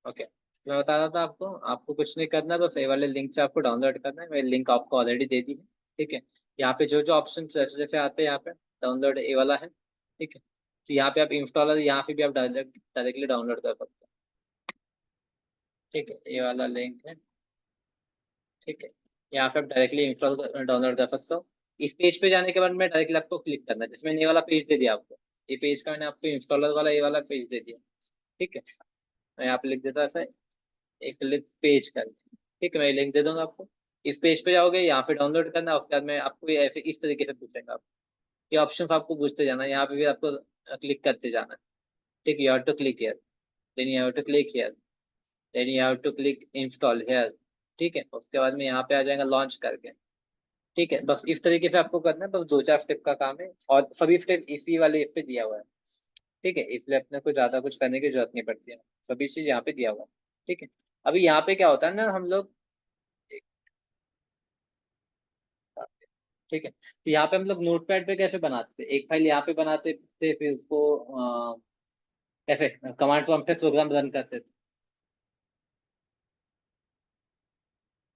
Okay, मैं बता रहा था आपको, आपको कुछ नहीं करना, बस ये वाले लिंक से आपको डाउनलोड करना है। मैंने लिंक आपको ऑलरेडी दे दी है। ठीक है, यहाँ पे जो जो ऑप्शन जैसे जैसे आते हैं यहाँ पे डाउनलोड ये वाला है। ठीक है, तो यहाँ पे आप इंस्टॉलर यहाँ से भी आप डायरेक्टली डाउनलोड कर सकते हो। ठीक है, ये वाला लिंक है। ठीक है, यहाँ पे आप डायरेक्टली इंस्टॉल डाउनलोड कर सकते हो। इस पेज पे जाने के बाद में डायरेक्टली आपको क्लिक करना है, जिसमें ये वाला पेज दे दिया आपको। ये पेज का मैंने आपको इंस्टॉलर वाला ये वाला पेज दे दिया। ठीक है, मैं यहाँ पे लिख देता था एक लिंक पेज कर। ठीक है, मैं लिंक दे दूंगा आपको। इस पेज पे जाओगे, यहाँ पे डाउनलोड करना, उसके बाद में आपको ये ऐसे इस तरीके से पूछेंगे आप। ये ऑप्शन आपको पूछते जाना है, यहाँ पे भी आपको क्लिक करते जाना है। ठीक है, you have to click here, then you have to click here, then you have to click install here. ठीक है, उसके बाद में यहाँ पे आ जाएगा लॉन्च करके। ठीक है, बस इस तरीके से आपको करना है, बस दो चार स्टेप का काम है, और सभी स्टेप इसी वाले इस पे दिया हुआ है। ठीक है, इसलिए अपने को ज्यादा कुछ करने की जरूरत नहीं पड़ती है, सभी चीज यहाँ पे दिया हुआ है। ठीक है, अभी यहाँ पे क्या होता है ना, हम लोग, ठीक है, तो यहाँ पे हम लोग नोटपैड पे कैसे बनाते थे, एक फाइल यहाँ पे बनाते थे, फिर उसको कैसे कमांड प्रॉम्प्ट पे प्रोग्राम रन करते थे।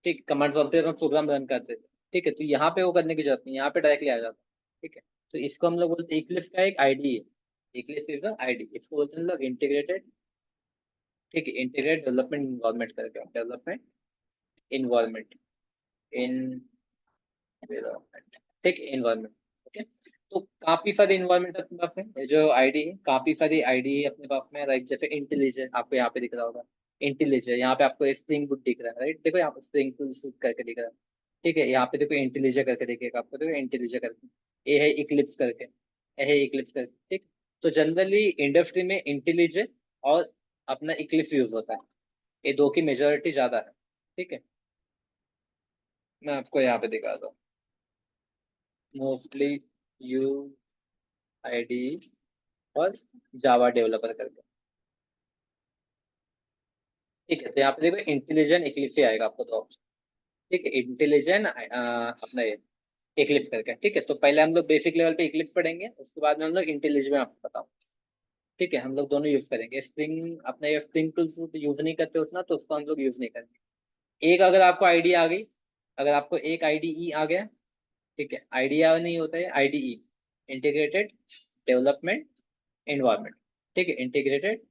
ठीक, कमांड प्रॉम्प्ट पे प्रोग्राम रन करते थे। ठीक है, तो यहाँ पे वो करने की जरूरत नहीं, यहाँ पे डायरेक्टली आ जाता है। ठीक है, तो इसको हम लोग बोलते हैं इक्लिप्स का एक आईडी है। इक्लिप्स इज आईडी, इसको बोलते हैं हम लोग इंटीग्रेटेड। ठीक है, इंटीग्रेटेड डेवलपमेंट इन्वायरमेंट करके, डेवलपमेंट इन्वायरमेंट इन ठीक, इन्वायरमेंट। ओके, तो काफी सारे इन्वायरमेंट अपने पास में ये जो आईडी है, काफी सारी आईडी है अपने पास में, राइट। जैसे इंटेलिजेंट आपको यहाँ पे दिख रहा होगा, इंटेलिजेंट यहाँ पे आपको स्प्रिंग बुट दिख रहा है, राइट। देखो यहाँ पे स्प्रिंग टूल शूट करके दिख रहा है। ठीक है, यहाँ पे देखो इंटेलिजेंट करके दिखेगा आपको, देखो इंटेलिजेंट करके, ये है इक्लिप्स करके, ये है इक्लिप्स करके। ठीक, तो जनरली इंडस्ट्री में इंटेलिजेंट और अपना इक्लिप्स यूज होता है, ये दो की मेजोरिटी ज्यादा है। ठीक है, मैं आपको यहाँ पे दिखाता हूँ, मोस्टली यू आईडी और जावा डेवलपर करके। ठीक है, तो यहाँ पे देखो इंटेलिजेंट इक्लिप्स ही आएगा आपको, दो ऑप्शन। ठीक है, इंटेलिजेंट अपना ये इक्लिप्स करके। ठीक है, तो पहले हम लोग बेसिक लेवल पे इक्लिप्स पढ़ेंगे, उसके बाद में हम लोग इंटेलिजेंट में आपको बताऊँ। ठीक है, हम लोग दोनों यूज करेंगे, स्प्रिंग अपना ये स्प्रिंग टूल यूज नहीं करते उतना, तो उसको हम लोग यूज नहीं करेंगे। एक अगर आपको आईडी आ गई, अगर आपको एक आईडीई आ गया, ठीक है, आईडिया नहीं होता है आईडीई, इंटीग्रेटेड डेवलपमेंट एनवायरमेंट। ठीक है, इंटीग्रेटेड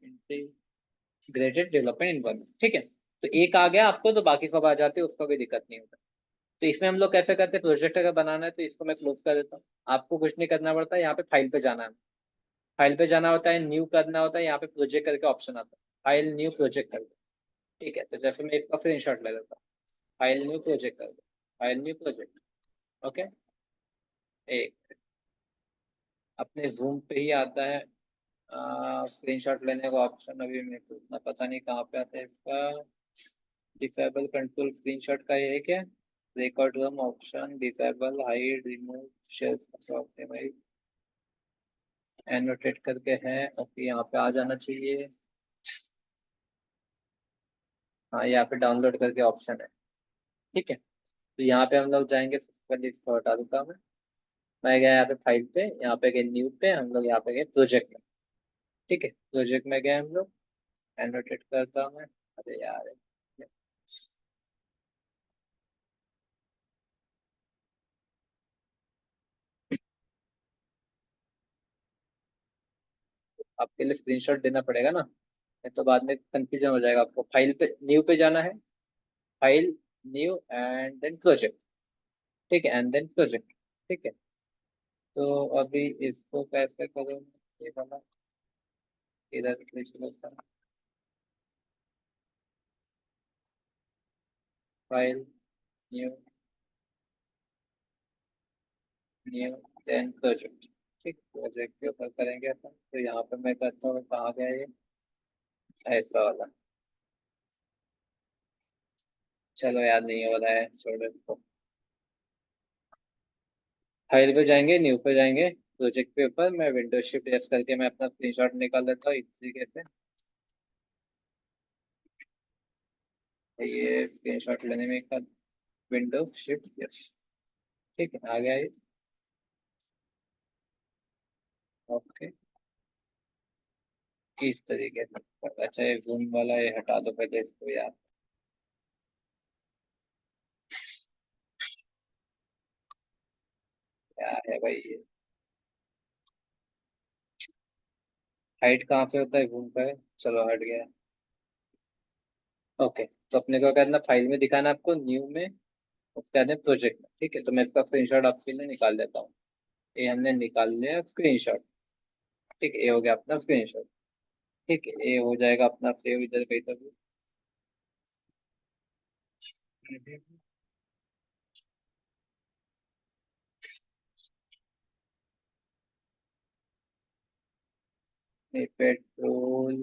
ग्रेडेड डेवलपमेंट इन्वायरमेंट। ठीक है, तो एक आ गया आपको, तो बाकी सब आ जाते हैं, उसका कोई दिक्कत नहीं होता। तो इसमें हम लोग कैसे करते हैं, प्रोजेक्ट अगर बनाना है तो इसको मैं क्लोज कर देता हूँ। आपको कुछ नहीं करना पड़ता, यहाँ पे फाइल पे जाना है, फाइल पे जाना होता है, न्यू करना होता है, यहाँ पे प्रोजेक्ट करके ऑप्शन आता है, फाइल न्यू प्रोजेक्ट कर दो। ठीक है, तो जैसे मैं इसका स्क्रीन शॉट ले लेता हूँ, फाइल न्यू प्रोजेक्ट कर दो, फाइल न्यू प्रोजेक्ट। ओके, एक अपने जूम पे ही आता है स्क्रीनशॉट लेने का ऑप्शन, अभी मेरे को उतना पता नहीं कहाँ पे आता है इसका। डिसेबल कंट्रोल स्क्रीनशॉट का ये है क्या, record room option, disable hide remove share optimize annotate करके है। ओके, यहाँ पे आ जाना चाहिए। हाँ, यहाँ पे डाउनलोड करके ऑप्शन है। ठीक है, तो यहाँ पे हम लोग जाएंगे, सबसे पहले इसको हटा देता हूँ मैं गया यहाँ पे फाइल पे, यहाँ पे गए न्यू पे, हम लोग यहाँ पे गए प्रोजेक्ट में। ठीक है, प्रोजेक्ट में गए हम लोग, एनोटेट करता हूँ मैं। अरे यार, आपके लिए स्क्रीनशॉट देना पड़ेगा ना, नहीं तो बाद में कंफ्यूजन हो जाएगा आपको। फाइल पे न्यू पे जाना है, file new and then project. ठीक है, एंड देन प्रोजेक्ट। ठीक है, तो अभी इसको कैसे करूँ, ये वाला इधर क्लिक करता हूँ, file new, new then project. ठीक, प्रोजेक्ट के ऊपर करेंगे अपन, तो यहाँ पे मैं करता हूँ, कहाँ गया ये, ऐसा वाला, चलो याद नहीं हो रहा है, छोड़ो इसको। फाइल पे जाएंगे, न्यू पे जाएंगे, प्रोजेक्ट के ऊपर मैं विंडो शिफ्ट एस करके मैं अपना स्क्रीनशॉट निकाल लेता हूँ इस तरीके से। ये स्क्रीनशॉट लेने में एक विंडो शिफ्ट यस। ठीक है, आ गया ये। ओके, इस तरीके से। अच्छा ये घूम वाला ये हटा दो पहले इसको यार। क्या है भाई ये, हाइट कहाँ पे होता है घूम का है। चलो हट गया। ओके, तो अपने को करना फाइल में दिखाना आपको, न्यू में, उसके बाद प्रोजेक्ट में। ठीक है, तो मैं इसका स्क्रीनशॉट आपके लिए निकाल देता हूँ। ये हमने निकाल लिया स्क्रीनशॉट। ठीक है, ये हो गया अपना स्क्रीनशॉट। ठीक है, ये हो जाएगा अपना सेव इधर कहीं तक। पेट्रोल।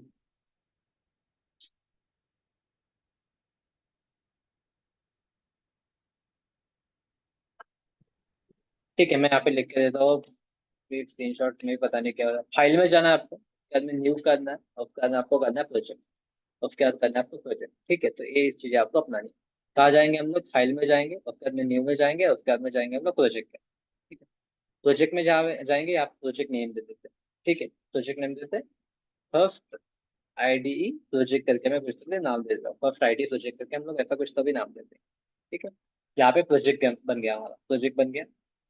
ठीक है, मैं यहाँ पे लिख के देता हूँ। स्क्रीन शॉट में पता नहीं क्या हो रहा है। फाइल में जाना है आपको, उसके बाद में न्यू करना है, और उसके बाद आपको करना है प्रोजेक्ट, उसके बाद करना है आपको प्रोजेक्ट। ठीक है, तो ये चीजें आपको अपनानी है। कहाँ जाएंगे हम लोग, फाइल में जाएंगे, उसके बाद में न्यू में जाएंगे, उसके बाद में जाएंगे हम लोग प्रोजेक्ट में। ठीक है, प्रोजेक्ट में जहाँ जाएंगे आप प्रोजेक्ट नेम दे देते हैं। ठीक है, प्रोजेक्ट नेम देते हैं फर्स्ट आईडीई प्रोजेक्ट करके, मैं कुछ तो भी नाम दे देता हूँ, फर्स्ट आईडी प्रोजेक्ट करके हम लोग ऐसा कुछ तो भी नाम देते हैं। ठीक है, यहाँ पे प्रोजेक्ट बन गया, हमारा प्रोजेक्ट बन गया।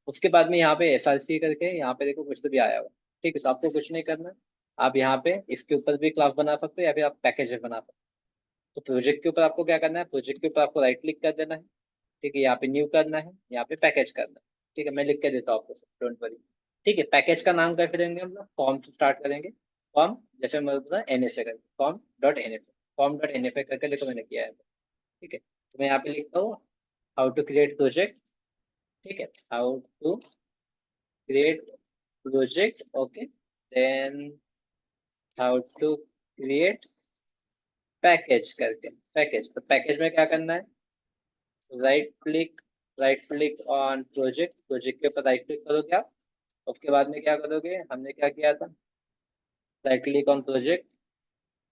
उसके बाद में यहाँ पे एसआरसी करके यहाँ पे देखो कुछ तो भी आया हुआ। ठीक है, तो आपको कुछ नहीं करना है। आप यहाँ पे इसके ऊपर भी क्लास बना सकते हो, या फिर आप पैकेज बना सकते हो। तो प्रोजेक्ट के ऊपर आपको क्या करना है, प्रोजेक्ट के ऊपर आपको राइट क्लिक कर देना है। ठीक है, यहाँ पे न्यू करना है, यहाँ पे पैकेज करना है। ठीक है, मैं लिख के देता हूँ आपको, डोंट वरी। ठीक है, पैकेज का नाम कैसे देंगे हम लोग, फॉर्म से स्टार्ट करेंगे। फॉर्म, जैसे मैं बोला एनएफए करके, form dot NFA, form dot NFA करके देखो मैंने किया है। ठीक है, तो मैं यहाँ पे लिखता हूँ हाउ टू क्रिएट प्रोजेक्ट। ठीक है, how to create project. Okay, then how to create package करके, पैकेज, तो पैकेज में क्या करना है, right click, right click on project, project के ऊपर राइट क्लिक करोगे आप। उसके बाद में क्या करोगे, हमने क्या किया था, राइट क्लिक ऑन प्रोजेक्ट,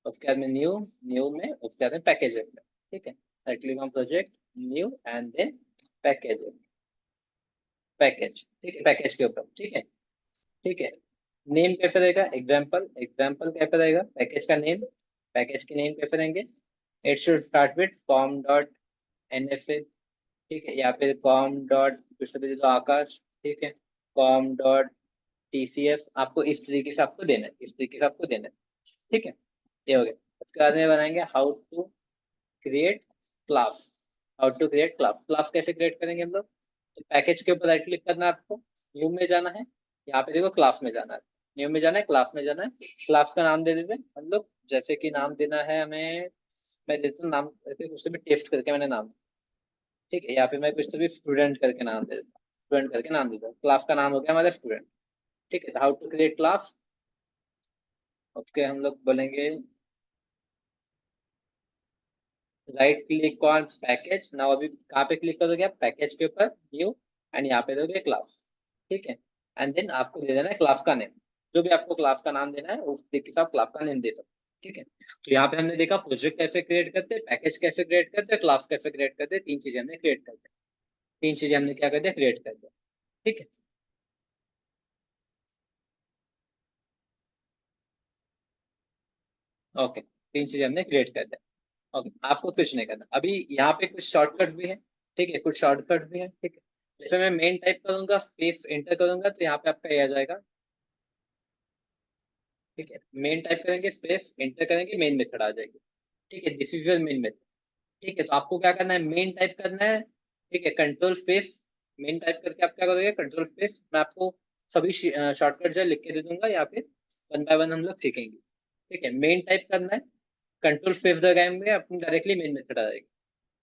उसके बाद में न्यू, न्यू में उसके बाद में पैकेज में। ठीक है, right click on project, new and then package, package. ठीक है, पैकेज के ऊपर। ठीक है, ठीक है, नेम कैसे रहेगा, एग्जाम्पल, एग्जाम्पल कैसे रहेगा, पैकेज का नेम, पैकेज की नेम कैसे रहेंगे, it should start with com dot N F A. ठीक है, या फिर कॉम डॉट कुछ तो भी दे दो आकाश। ठीक है, com dot T C S, आपको इस तरीके से आपको देना है, इस तरीके से आपको देना है। ठीक है, ये हो गया। उसके बाद में बनाएंगे how to create class, how to create class, class कैसे क्रिएट करेंगे हम लोग, तो पैकेज के ऊपर राइट क्लिक करना है आपको, न्यू में जाना है, यहाँ पे देखो क्लास में जाना है, न्यू में जाना है, क्लास में जाना है। क्लास का नाम दे देते हैं हम लोग, जैसे कि नाम देना है हमें, मैं देता हूँ नाम, कुछ तो भी टेस्ट करके मैंने नाम। ठीक है, यहाँ पे मैं कुछ तो भी स्टूडेंट करके नाम दे देता हूँ, स्टूडेंट करके नाम देता हूँ, क्लास का नाम हो गया हमारा स्टूडेंट। ठीक है, how to create class. Okay, हम लोग बोलेंगे right click on package, now अभी कहाँ पे क्लिक करोगे आप, पैकेज के ऊपर, न्यू, एंड यहाँ पे दोगे क्लास। ठीक है, एंड देन आपको दे देना है क्लास का नेम, जो भी आपको क्लास का नाम देना है उस तरीके से आप क्लास का नेम दे सकते हो। ठीक है, तो यहाँ पे हमने देखा प्रोजेक्ट कैसे क्रिएट करते हैं, पैकेज कैसे क्रिएट करते हैं, क्लास कैसे क्रिएट करते हैं, तीन चीजें हमने क्रिएट करते हैं, तीन चीजें हमने क्या कर दिया, क्रिएट कर दिया। ठीक है, ओके, तीन चीजें हमने क्रिएट कर दिया। ओके, आपको कुछ नहीं करना अभी, यहाँ पे कुछ शॉर्टकट भी है। ठीक है, कुछ शॉर्टकट भी है। ठीक है, जैसे मैं मेन टाइप करूंगा, स्पेस एंटर करूंगा, तो यहाँ पे आपका ये आ जाएगा। ठीक है, मेन टाइप करेंगे, स्पेस एंटर करेंगे, मेन मेथड आ जाएगी। ठीक है, this is your main method. ठीक है, तो आपको क्या करना है, मेन टाइप करना है। ठीक है, कंट्रोल स्पेस, मेन टाइप करके आप क्या करोगे, कंट्रोल स्पेस, मैं आपको सभी शॉर्टकट जो है लिख के दे दूंगा, या फिर वन बाय वन हम लोग सीखेंगे। ठीक है, मेन टाइप करना है, कंट्रोल स्पेस दबाएंगे, अपनी डायरेक्टली मेन मेथड आ जाएगी।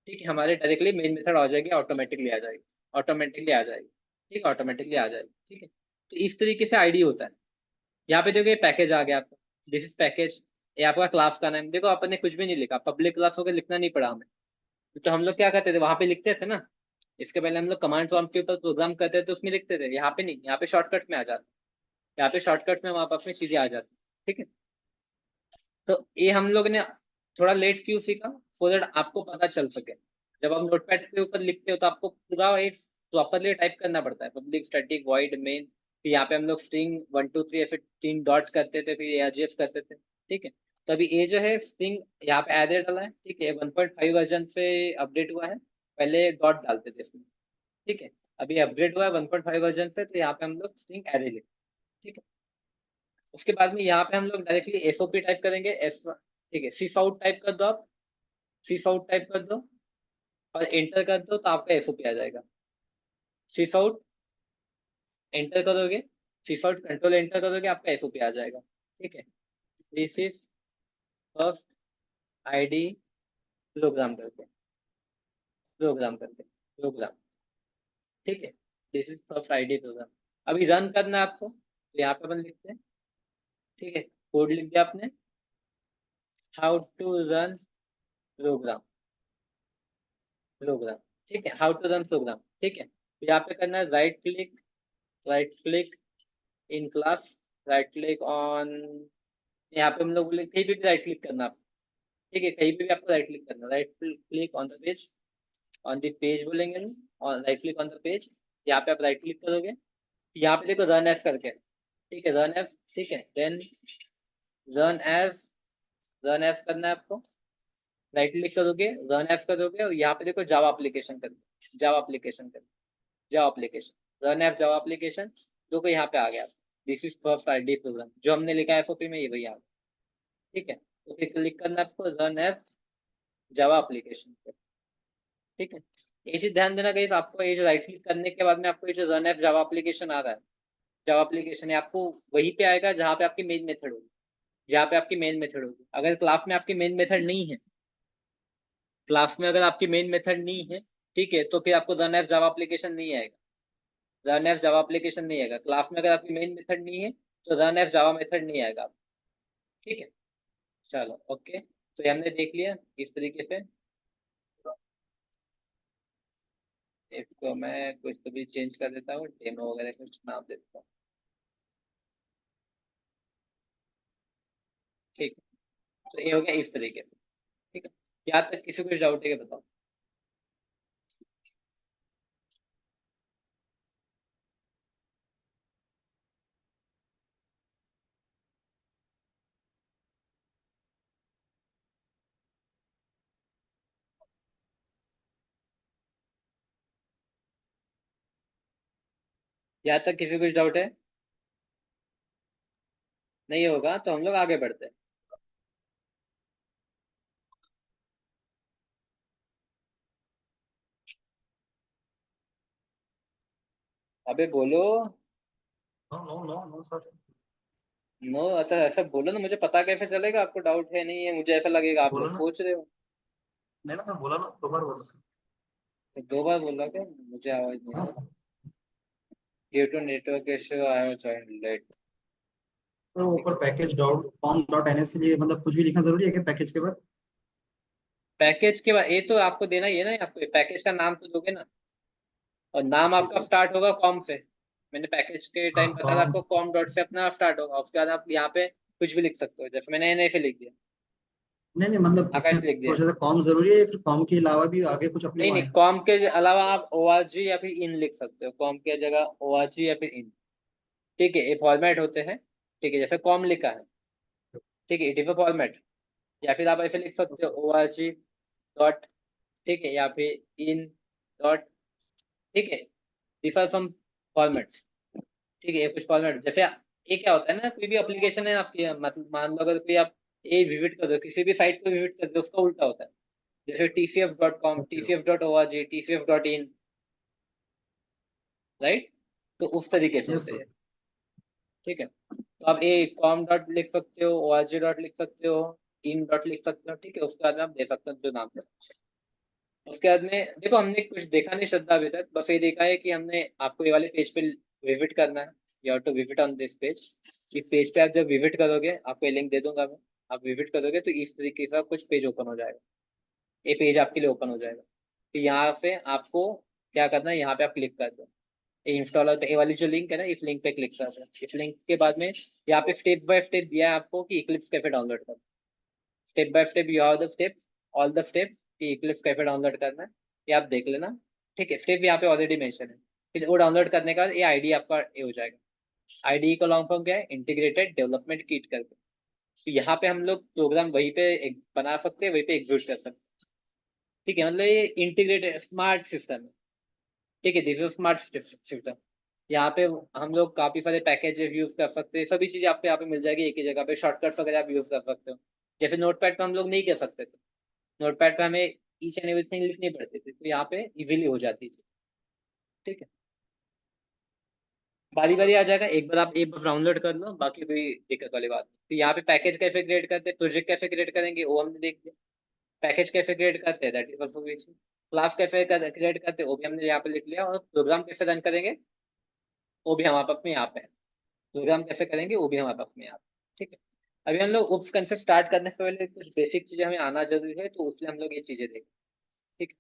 ठीक है, हमारे डायरेक्टली मेन मेथड आ जाएगी, ऑटोमेटिकली आ जाएगी, ऑटोमेटिकली आ जाएगी। ठीक है, ऑटोमेटिकली आ जाएगी। ठीक है, तो इस तरीके से आईडी होता है। यहाँ पे देखो ये पैकेज आ गया आपका, दिस इज पैकेज। ये आपका क्लास का नाम, देखो आपने कुछ भी नहीं लिखा, पब्लिक क्लास होकर लिखना नहीं पड़ा हमें। तो हम लोग क्या करते थे, वहां पे लिखते थे ना, इसके पहले हम लोग कमांड प्रॉम्प्ट के ऊपर प्रोग्राम करते थे, उसमें लिखते थे, यहाँ पे नहीं, यहाँ पे शॉर्टकट में आ जाता, यहाँ पे शॉर्टकट में वहां पास में चीजें आ जाती। ठीक है, तो ये हम लोग ने थोड़ा लेट क्यों सीखा, सो दैट आपको पता चल सके। जब आप नोटपैड के ऊपर लिखते हो तो आपको पूरा एक प्रॉपरली टाइप करना पड़ता है, पब्लिक स्टैटिक वॉइड मेन, फिर यहाँ पे हम लोग स्ट्रिंग 1 2 3 फिर 3 डॉट करते थे, फिर ARGF करते थे, ठीक है। तो अभी ये जो है स्ट्रिंग यहाँ पे एरे डाला है, ठीक है, 1.5 वर्जन पे अपडेट हुआ है, पहले डॉट डालते थे इसमें, ठीक है। अभी अपग्रेड हुआ है 1.5 वर्जन पे, तो यहाँ पे हम लोग स्ट्रिंग एरे लिखते हैं, ठीक है। उसके बाद में यहाँ पे हम लोग डायरेक्टली FOP टाइप करेंगे, एफ, ठीक है, सिफ आउट टाइप कर दो आप, सिफ आउट टाइप कर दो और एंटर कर दो, तो आपका FOP आ जाएगा। सिफ आउट एंटर करोगे, सिफ आउट कंट्रोल एंटर करोगे, आपका FOP आ जाएगा, ठीक है। This is first ID program करके, प्रोग्राम करके, प्रोग्राम, ठीक है। This is first ID program. अभी रन करना है आपको, तो यहाँ पे अपन लिखते हैं, ठीक है, कोड लिख दिया आपने, how to run program, program, ठीक है, हाउ टू रन प्रोग्राम, ठीक है। तो यहाँ पे करना है right click, right click in class, right click on, यहाँ पे हम लोग बोले कहीं पे भी राइट क्लिक करना आपको, ठीक है, कहीं पे भी आपको राइट क्लिक करना, right click on the page, on the page बोलेंगे ना, और right click on the page, यहाँ पे आप राइट क्लिक करोगे, यहाँ पे देखो रन एफ करके, ठीक है, रन एफ, ठीक है, then run F, run F करना है आपको, राइट क्लिक करोगे, रन एफ करोगे, और यहाँ पे देखो जावा एप्लीकेशन करके, जावा एप्लीकेशन करके, Java application, run F Java application, जो को यहाँ पे आ गया, this is first ID program जो हमने लिखा है FOP में, ये वही आ गया, ठीक है। तो फिर क्लिक करना है आपको रन एफ जावा एप्लीकेशन पे, ठीक है। ये चीज ध्यान देना, कहीं तो आपको ये जो राइट क्लिक करने के बाद में आपको ये जो रन एफ जावा एप्लीकेशन आ रहा है, जावा एप्लीकेशन है, आपको वहीं पे आएगा जहाँ पे आपकी मेन मेथड होगी, जहाँ पे आपकी मेन मेथड होगी। अगर क्लास में आपकी मेन मेथड नहीं है, क्लास में अगर आपकी मेन मेथड नहीं है, ठीक है, तो फिर आपको रन एफ जावा एप्लीकेशन नहीं आएगा, रन एफ जावा एप्लीकेशन नहीं आएगा। क्लास में अगर आपकी मेन मेथड नहीं है, तो रन एफ जावा मेथड नहीं आएगा, ठीक है। चलो ओके, तो ये हमने देख लिया इस तरीके से। इसको मैं कुछ तो भी चेंज कर देता हूँ, डेमो वगैरह कुछ नाम देता हूँ, ठीक है। तो ये हो गया इस तरीके से, ठीक है। यहाँ तक किसी को कुछ डाउट है क्या, बताओ। यहाँ तक किसी को कुछ डाउट है, नहीं होगा तो हम लोग आगे बढ़ते हैं। अबे बोलो। No no no no sir. No, अच्छा ऐसा बोलो ना, मुझे पता कैसे चलेगा आपको डाउट है नहीं है, मुझे ऐसा लगेगा आप बोलो लोग ना। सोच रहे हो। नहीं ना सर, बोला ना, दो बार बोला। तो 2 बार बोला क्या, मुझे आवाज नहीं हाँ आ रहा। Sir. Due to network issue I have joined late. Sir ऊपर package dot com dot N S लिए मतलब कुछ भी लिखना जरूरी है क्या पैकेज के बाद? पैकेज के बाद ये तो आपको देना ही है ना, आपको पैकेज का नाम तो दोगे ना, और नाम जी आपका सर। स्टार्ट होगा कॉम से। मैंने पैकेज के हाँ टाइम बताया था कॉम। आपको, कॉम डॉट से अपना स्टार्ट होगा, उसके बाद आप यहाँ पे कुछ भी लिख सकते हो, जैसे मैंने NA से लिख दिया, नहीं नहीं, मतलब उसमें आकाश लिख दिया। पूछा था कॉम जरूरी है या फिर कॉम के अलावा भी आगे कुछ अपने नहीं को नहीं, आए? कॉम के अलावा आप ORG या फिर इन लिख सकते हो, कॉम के जगह ORG या फिर इन, ठीक है, ये फॉर्मेट होते हैं, ठीक है, जैसे कॉम लिखा है, ठीक है, इट इज अ फॉर्मेट। या फिर आप ऐसे लिख सकते हो ORG डॉट, ठीक है, या फिर इन डॉट, ठीक है, डिफर फ्रॉम फॉर्मेट, ठीक है, ये कुछ फॉर्मेट जैसे, ये क्या होता है ना, कोई भी एप्लीकेशन है आपकी, मतलब मान लो अगर कोई आप ये विजिट कर दो, किसी भी साइट को विजिट कर दो, उसका उल्टा होता है, जैसे TCF.com, okay. TCF.org, TCF.in, right. तो उस तरीके से यस होते सर। हैं, ठीक है। तो आप ए कॉम डॉट लिख सकते हो, ORG डॉट लिख सकते हो, इन डॉट लिख सकते हो, ठीक है, उसके बाद में आप दे सकते हो जो नाम दे। उसके बाद में देखो, हमने कुछ देखा नहीं श्रद्धा अभी तक, बस ये देखा है कि हमने आपको ये वाले पेज पे विजिट करना है, you have to visit on this page. इस पेज पे आप जब विजिट करोगे, आपको ये लिंक दे दूंगा मैं, आप विजिट करोगे तो इस तरीके का कुछ पेज ओपन हो जाएगा, ये पेज आपके लिए ओपन हो जाएगा। तो यहाँ से आपको क्या करना है, यहाँ पे आप क्लिक कर दो, इंस्टॉलर पे, ये वाली जो लिंक है ना, इस लिंक पे क्लिक कर दो। इस लिंक के बाद में यहाँ पे स्टेप बाय स्टेप दिया है आपको कि इक्लिप्स कैसे डाउनलोड करना, step by step you have the step, all the steps कि इक्लिप्स कैसे डाउनलोड करना है, ये आप देख लेना, ठीक है। स्टेप यहाँ पे ऑलरेडी मेंशन है, फिर वो डाउनलोड करने का बाद ये ID आपका ये हो जाएगा, आईडीई का लॉन्ग फॉर्म क्या है, इंटीग्रेटेड डेवलपमेंट किट करके। तो यहाँ पे हम लोग प्रोग्राम वहीं पे बना सकते हैं, वहीं पे एग्जीक्यूट कर सकते हैं। ठीक है, मतलब ये इंटीग्रेटेड स्मार्ट सिस्टम है। ठीक है, दिस इज स्मार्ट सिस्टम। यहाँ पे हम लोग काफी सारे पैकेजेस यूज कर सकते हैं, सभी चीजें आपको यहाँ पे मिल जाएगी एक ही जगह पे। शॉर्टकट्स वगैरह आप यूज कर सकते हो, जैसे नोटपैड पे हम लोग नहीं कर सकते थे। नोटपैड पे हमें ईच एंड एवरीथिंग लिखनी पड़ती थी, तो यहाँ पे इजीली हो जाती थी। ठीक है, बारी बारी आ जाएगा, एक बार आप एक बार डाउनलोड कर लो, बाकी कोई दिक्कत वाली बात नहीं। तो यहाँ पे पैकेज कैसे क्रिएट करते हैं, प्रोजेक्ट कैसे क्रिएट करेंगे वो हमने देख लिया। पैकेज कैसे क्रिएट करते हैं, दैट इज ऑल्सो क्लास कैसे क्रिएट करते हैं वो भी हमने यहाँ पे लिख लिया, और प्रोग्राम कैसे रन करेंगे वो भी हमारे पास में यहाँ पे है। प्रोग्राम कैसे करेंगे वो भी हमारे पास में यहाँ पे। ठीक है, अभी हम लोग उप्स कंसेप्ट स्टार्ट करने से पहले कुछ बेसिक चीजें हमें आना जरूरी है, तो उसलिए हम लोग ये चीजें देखें। ठीक है,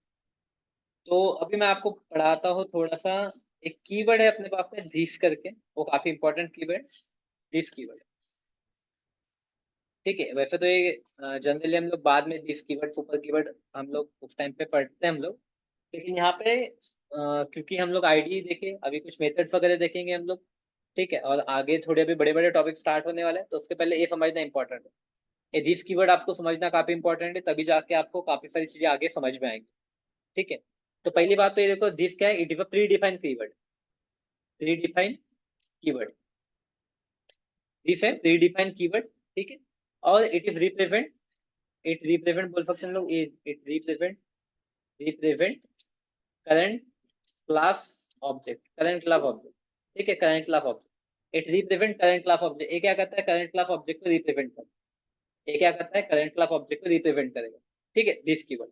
तो अभी मैं आपको पढ़ाता हूँ थोड़ा सा। एक कीवर्ड है अपने पास में दिस करके, वो काफी इंपॉर्टेंट कीवर्ड, दिस कीवर्ड। ठीक है, वैसे तो ये जनरली हम लोग बाद में दिस कीवर्ड सुपर कीवर्ड हम लोग उस टाइम पे पढ़ते हैं हम लोग, लेकिन यहाँ पे क्योंकि हम लोग आईडी देखे, अभी कुछ मेथड्स वगैरह देखेंगे हम लोग। ठीक है, और आगे थोड़े अभी बड़े बड़े टॉपिक स्टार्ट होने वाले हैं, तो उसके पहले ये समझना इंपॉर्टेंट है। ये दिस कीवर्ड आपको समझना काफी इंपॉर्टेंट है, तभी जाके आपको काफी सारी चीजें आगे समझ में आएंगी। ठीक है, तो पहली बात तो ये देखो, दिस क्या है, it is a pre defined keyword. Pre defined keyword, this है प्री डिफाइंड कीवर्ड। ठीक है, और it is represent, it represent बोल सकते हैं हम लोग, it represent, represent current class object, current class object. ठीक है, current class object, it represent current class object. ये क्या करता है, करंट क्लास ऑब्जेक्ट को रिप्रेजेंट करता है। ये क्या करता है, करंट क्लास ऑब्जेक्ट को रिप्रेजेंट करेगा। ठीक है, दिस कीवर्ड।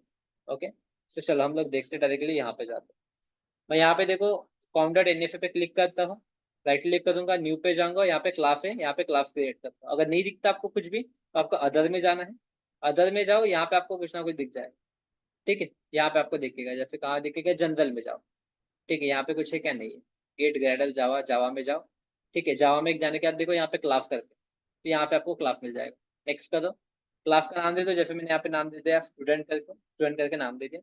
ओके, तो चलो हम लोग देखते डायरेक्टली यहाँ पे जाते हैं। मैं यहाँ पे देखो com.nfa पे क्लिक करता हूँ, राइट क्लिक करूंगा, न्यू पे जाऊंगा, यहाँ पे क्लास है, यहाँ पे क्लास क्रिएट करता हूँ। अगर नहीं दिखता आपको कुछ भी तो आपको अदर में जाना है, अदर में जाओ, यहाँ पे आपको कुछ ना कुछ दिख जाएगा। ठीक है, यहाँ पे आपको दिखेगा, जैसे कहाँ दिखेगा, जनरल में जाओ। ठीक है, यहाँ पे कुछ है क्या, नहीं है। गेट ग्रेडल जावा, जावा में जाओ। ठीक है, जावा में जाने के बाद देखो यहाँ पे क्लास करके, तो यहाँ पे आपको क्लास मिल जाएगा। नेक्स्ट करो, क्लास का नाम दे दो, जैसे मैंने यहाँ पे नाम दे दिया स्टूडेंट करके, स्टूडेंट करके नाम दे दिया।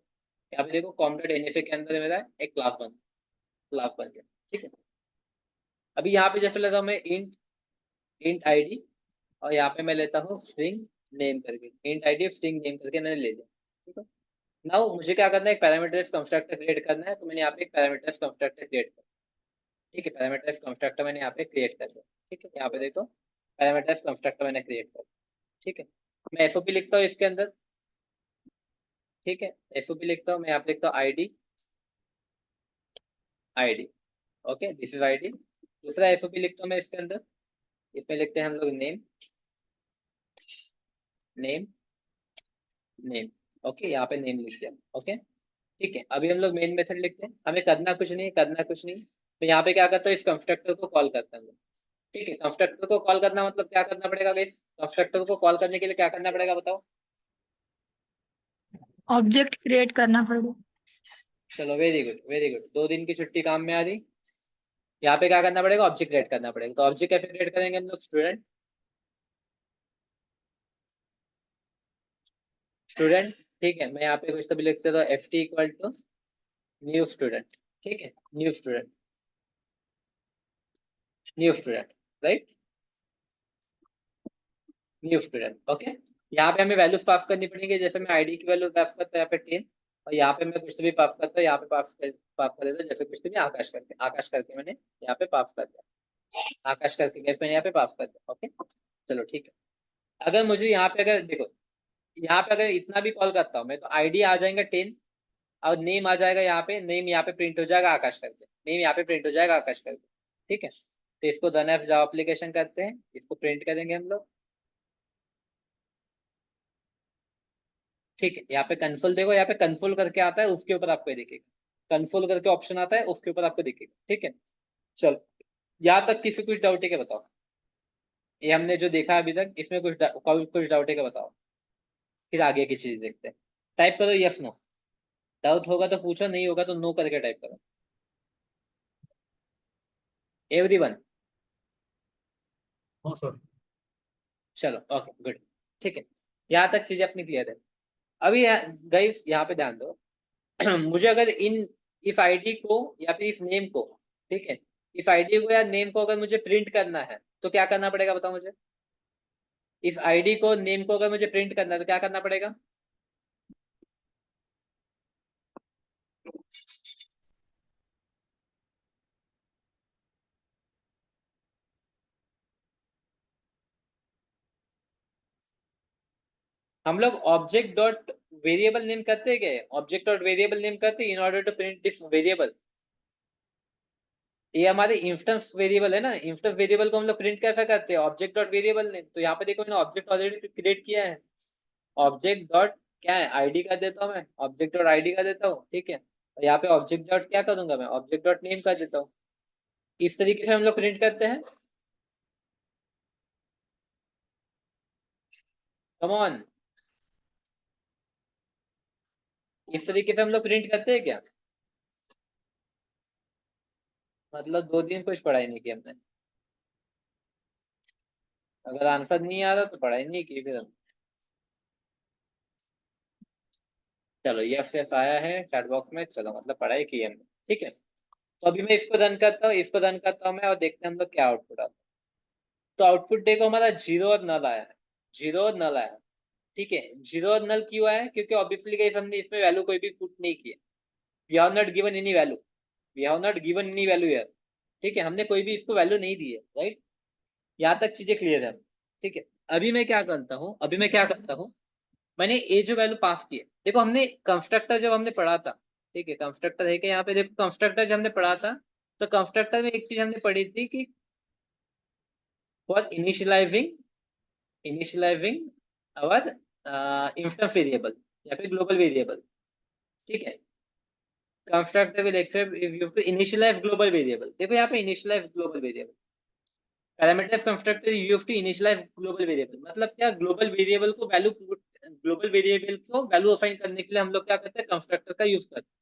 यहाँ पे देखो com.nfa के अंदर मेरा एक क्लास बन गया। ठीक है, अभी यहाँ पे जैसे लगा मैं इंट, इंट आईडी, और यहाँ पे मैं लेता हूँ स्ट्रिंग नेम करके, इंट आईडी स्ट्रिंग नेम करके मैंने ले लिया। ठीक है, नाउ मुझे क्या करना है, एक पैरामीटराइज्ड कंस्ट्रक्टर क्रिएट करना है, तो मैंने यहाँ पे एक पैरामीटराइज्ड कंस्ट्रक्टर क्रिएट कर। ठीक है, पैरामीटराइज्ड कंस्ट्रक्टर मैंने यहाँ पे क्रिएट कर दिया। ठीक है, यहाँ पे देखो पैरामीटराइज्ड कंस्ट्रक्टर मैंने क्रिएट कर दिया। ठीक है, मैं एसओपी लिखता हूँ इसके अंदर। ठीक है, एसओपी लिखता हूँ मैं, यहाँ पे लिखता हूँ ID, ID. Okay, this is ID. दूसरा एसओपी लिखता हूँ मैं इसके अंदर, इसमें लिखते हैं हम लोग नेम, नेम, नेम। ओके, यहाँ पे नेम लिख दिया। ओके, ठीक है, अभी हम लोग मेन मेथड लिखते हैं, हमें करना कुछ नहीं, करना कुछ नहीं। तो यहाँ पे क्या करता है, इस कंस्ट्रक्टर को कॉल करता है। ठीक है, कंस्ट्रक्टर को कॉल करना मतलब क्या करना पड़ेगा गाइस, कंस्ट्रक्टर को कॉल करने के लिए क्या करना पड़ेगा बताओ। ऑब्जेक्ट क्रिएट करना पड़ेगा। चलो, वेरी गुड वेरी गुड, 2 दिन की छुट्टी काम में आ रही। यहाँ पे क्या करना पड़ेगा, ऑब्जेक्ट क्रिएट करना पड़ेगा। तो ऑब्जेक्ट कैसे क्रिएट करेंगे हम लोग, स्टूडेंट, स्टूडेंट। ठीक है, मैं यहाँ पे कुछ तो भी लिखते तो F T equal to new student. ठीक है, new student, new student, right, new student. Okay, यहाँ पे हमें वैल्यूज पास करनी पड़ेंगे, जैसे मैं आईडी की वैल्यू पास करता हूँ यहाँ पे 10, और यहाँ पे मैं कुछ तो भी पास करता हूँ, यहाँ पे पास कर देता हूँ, जैसे कुछ तो भी आकाश करके, आकाश करके मैंने यहाँ पे पास कर दिया, आकाश करके गैस मैंने यहाँ पे पास कर दिया। ओके, चलो ठीक है, अगर मुझे यहाँ पे अगर देखो, यहाँ पे अगर इतना भी कॉल करता हूँ मैं, तो आईडी आ जाएगा 10, और नेम आ जाएगा यहाँ पे, नेम यहाँ पे प्रिंट हो जाएगा आकाश करके, नेम यहाँ पे प्रिंट हो जाएगा आकाश करके। ठीक है, तो इसको रन एफ जावा एप्लीकेशन करते हैं, इसको प्रिंट करेंगे हम लोग। ठीक है, यहाँ पे कंसोल देखो, यहाँ पे कंसोल करके आता है, उसके ऊपर आपको ये दिखेगा, कंसोल करके ऑप्शन आता है, उसके ऊपर आपको दिखेगा। ठीक है, चलो, यहाँ तक किसी कुछ डाउट है क्या बताओ, ये हमने जो देखा अभी तक, इसमें कुछ डाउट है क्या बताओ, फिर आगे की चीज देखते हैं। टाइप करो यस नो, डाउट होगा तो पूछो, नहीं होगा तो नो करके टाइप करो, एवरीवन। हाँ सर। चलो, ओके गुड। ठीक है, यहाँ तक चीजें अपनी क्लियर है। अभी गाइस यहाँ पे ध्यान दो, मुझे अगर इन इस आईडी को या फिर इस नेम को, ठीक है, इस आईडी को या नेम को अगर मुझे प्रिंट करना है तो क्या करना पड़ेगा, बताओ मुझे। इस आईडी को नेम को अगर मुझे प्रिंट करना है तो क्या करना पड़ेगा। हम लोग ऑब्जेक्ट डॉट वेरिएबल नेम करते हैं क्या, ऑब्जेक्ट डॉट वेरिएबल नेम करते in order to print this variable. ये हमारे इंस्टेंस वेरिएबल है ना, इंस्टेंस वेरिएबल को हम लोग प्रिंट कैसे करते हैं, ऑब्जेक्ट डॉट वेरिएबल नेम। तो यहाँ पे देखो मैंने ऑब्जेक्ट ऑलरेडी क्रिएट किया है, ऑब्जेक्ट डॉट क्या है आईडी का देता हूँ मैं, ऑब्जेक्ट डॉट आईडी का देता हूँ, ठीक है। और यहाँ पे ऑब्जेक्ट डॉट क्या करूंगा मैं, ऑब्जेक्ट डॉट नेम का देता हूँ। इस तरीके से हम लोग प्रिंट करते हैं। कम ऑन, इस तरीके से हम लोग प्रिंट करते हैं क्या। मतलब 2 दिन कुछ पढ़ाई नहीं की हमने, अगर आंसर नहीं आ रहा तो पढ़ाई नहीं की फिर हम। चलो ये एक्सेस आया है चैट बॉक्स में, चलो मतलब पढ़ाई की है हमने, ठीक है। तो अभी मैं इसको रन करता हूँ, इसको रन करता हूँ मैं, और देखते हैं हम लोग क्या आउटपुट आता है। तो आउटपुट देखो हमारा 0 और नल आया है, 0 और नल आया है, ठीक है। 0 और नल क्यों आया है, क्योंकि ऑब्वियसली गाइस हमने इसमें वैल्यू कोई भी पुट नहीं की है। We have not given any value, we have not given any value यार, ठीक है। हमने कोई भी इसको वैल्यू नहीं दी है, राइट। यहाँ तक चीजें क्लियर है, ठीक है। अभी मैं क्या करता हूँ, अभी मैं क्या करता हूँ, मैंने ए जो वैल्यू पास की है, देखो हमने कंस्ट्रक्टर जब हमने पढ़ा था, ठीक है। कंस्ट्रक्टर है कि यहाँ पे देखो, कंस्ट्रक्टर जब हमने पढ़ा था तो कंस्ट्रक्टर में एक चीज हमने पढ़ी थी कि for initializing our instance variable या फिर ग्लोबल वेरिएबल, ठीक है। Constructor will accept if you to initialize global variable, देखो यहाँ पे initialize global variable, parameter constructor you have to initialize global variable, मतलब क्या, ग्लोबल वेरिएबल को वैल्यू, ग्लोबल वेरिएबल को वैल्यू असाइन करने के लिए हम लोग क्या करते हैं, कंस्ट्रक्टर का यूज करते हैं।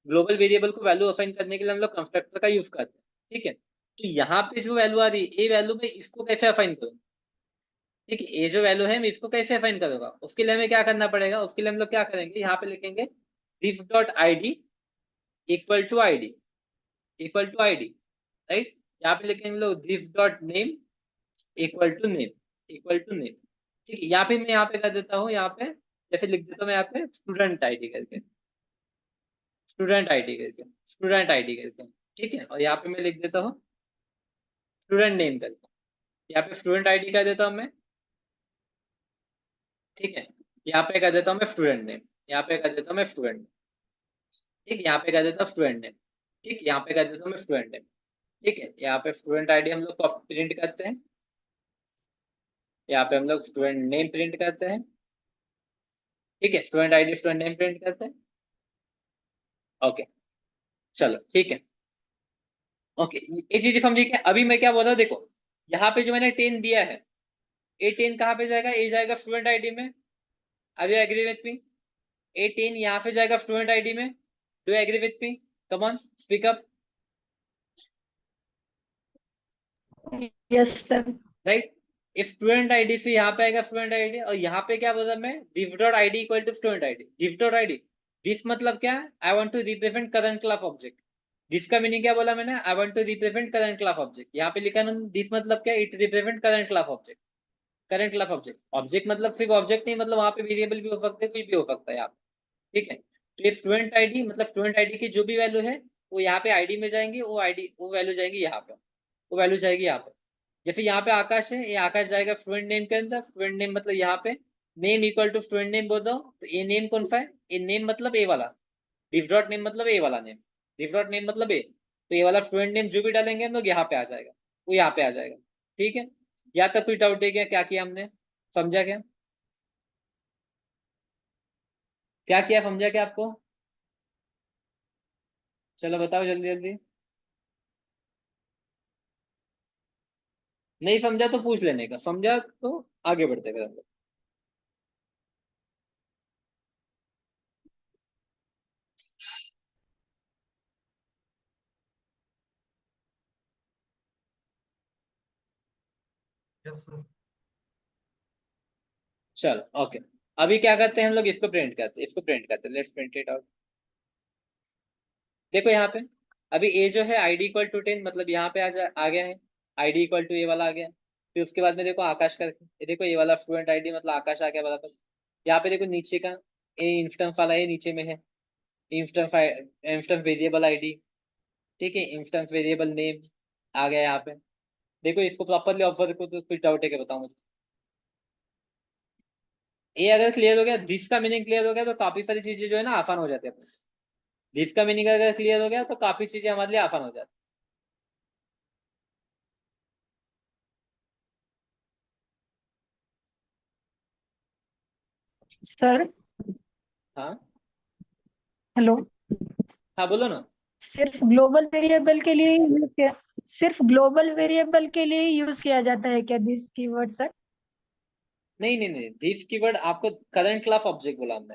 ग्लोबल वेरिएबल को वैल्यू असाइन करने के लिए हम लोग कंस्ट्रक्टर का यूज करते हैं, ठीक है। तो यहाँ पे जो वैल्यू आ रही है ए वैल्यू में, इसको कैसे असाइन करूँ, ठीक है। ये जो वैल्यू है मैं इसको कैसे असाइन करूंगा, उसके लिए हमें क्या करना पड़ेगा, उसके लिए हम लोग क्या करेंगे, यहाँ पे लिखेंगे this dot ID equal to ID, equal to ID, right. यहाँ पे लिखेंगे लोग this dot name equal to name, equal to name, ठीक है। यहाँ पे मैं यहाँ पे कर देता हूँ, यहाँ पे जैसे लिख देता हूँ मैं यहाँ पे स्टूडेंट आईडी करके, स्टूडेंट आईडी करके, स्टूडेंट आईडी करके, ठीक है। और यहाँ पे मैं लिख देता हूँ स्टूडेंट नेम करके, यहाँ पे स्टूडेंट आईडी कर देता हूँ मैं, ठीक है। यहाँ पे कर देता हूँ मैं स्टूडेंट नेम, यहाँ पे कर देता हूँ मैं स्टूडेंट, ठीक, यहाँ पे कर देता हूँ स्टूडेंट नेम, ठीक, यहाँ पे कर देता हूँ मैं स्टूडेंट नेम, ठीक है। यहाँ पे स्टूडेंट आईडी हम लोग प्रिंट करते हैं, यहाँ पे हम लोग स्टूडेंट नेम प्रिंट करते हैं, ठीक है। Student ID student name print करते हैं, ओके। चलो ठीक है, ओके। ये चीज समझिए क्या, अभी मैं क्या बोल रहा हूँ, देखो यहाँ पे जो मैंने 10 दिया है, ए 10 कहाँ पे जाएगा, ए जाएगा स्टूडेंट आईडी में, are you agree with me. A 10 यहाँ पे जाएगा स्टूडेंट आईडी में, do you agree with me, come on speak up, yes sir. Right. Student ID से यहाँ पे आएगा स्टूडेंट आईडी, और यहाँ पे क्या बोला मैं, this dot ID equal to student ID, this dot ID, this मतलब क्या है, I want to represent current class object. This का मीनिंग क्या बोला मैंने, I want to represent current class object, यहाँ पे लिखा ना दिस मतलब क्या, it represent current class object, current class object, object मतलब सिर्फ ऑब्जेक्ट नहीं, मतलब वहाँ पे वेरिएबल भी हो सकते हैं, कुछ भी हो सकता है यहाँ पे, ठीक है। तो ये स्टूडेंट आईडी मतलब स्टूडेंट आईडी की जो भी वैल्यू है वो यहाँ पे आईडी में जाएंगे, वो आईडी वो वैल्यू जाएगी यहाँ पे, वो वैल्यू जाएगी यहाँ पे। जैसे यहाँ पे आकाश है, ये आकाश जाएगा स्टूडेंट नेम के अंदर, स्टूडेंट नेम मतलब यहाँ पे name equal to student name बोल दो, तो ये नेम कौन सा है, ये नेम मतलब ए वाला, दिस डॉट नेम मतलब ए वाला नेम, दिस डॉट नेम मतलब ए, तो ये वाला स्टूडेंट नेम जो भी डालेंगे हम लोग यहाँ पे आ जाएगा, वो यहाँ पे आ जाएगा, ठीक है। यहाँ तक कुछ डाउट है क्या किया हमने, समझा क्या, क्या किया समझा क्या आपको, चलो बताओ जल्दी जल्दी। नहीं समझा तो पूछ लेने का, समझा तो आगे बढ़ते फिर हम लोग। Yes sir. चलो ओके, अभी क्या करते हैं हम लोग, इसको प्रिंट करते हैं, इसको प्रिंट करते हैं, लेट्स प्रिंट इट आउट। देखो यहाँ पे अभी ए जो है ID इक्वल टू 10, मतलब यहाँ पे आ गया है, ID इक्वल टू ए वाला आ गया। फिर उसके बाद में देखो आकाश करके, ये देखो ये वाला स्टूडेंट ID मतलब आकाश आ गया बराबर। यहाँ पे देखो नीचे का ए इंस्टेंस वाला ये नीचे में है, इंस्टेंस इंस्टेंस वेरिएबल ID, ठीक है, इंस्टेंस वेरिएबल नेम आ गया यहाँ पे। देखो इसको प्रॉपरली ऑब्जर्व करो तो कुछ डाउट है क्या, बताओ मुझे। ये अगर क्लियर हो गया, दिस का मीनिंग क्लियर हो गया, तो काफी सारी चीजें जो है ना आसान हो जाती है। दिस का मीनिंग अगर क्लियर हो गया तो काफी चीजें हमारे लिए आसान हो जाती सर। हाँ हेलो। हाँ बोलो ना। सिर्फ ग्लोबल वेरिएबल के लिए use किया सिर्फ ग्लोबल वेरिएबल के लिए यूज किया जाता है क्या दिस कीवर्ड सर? नहीं नहीं नहीं, दिस कीवर्ड आपको करंट क्लास ऑब्जेक्ट बोला हमने,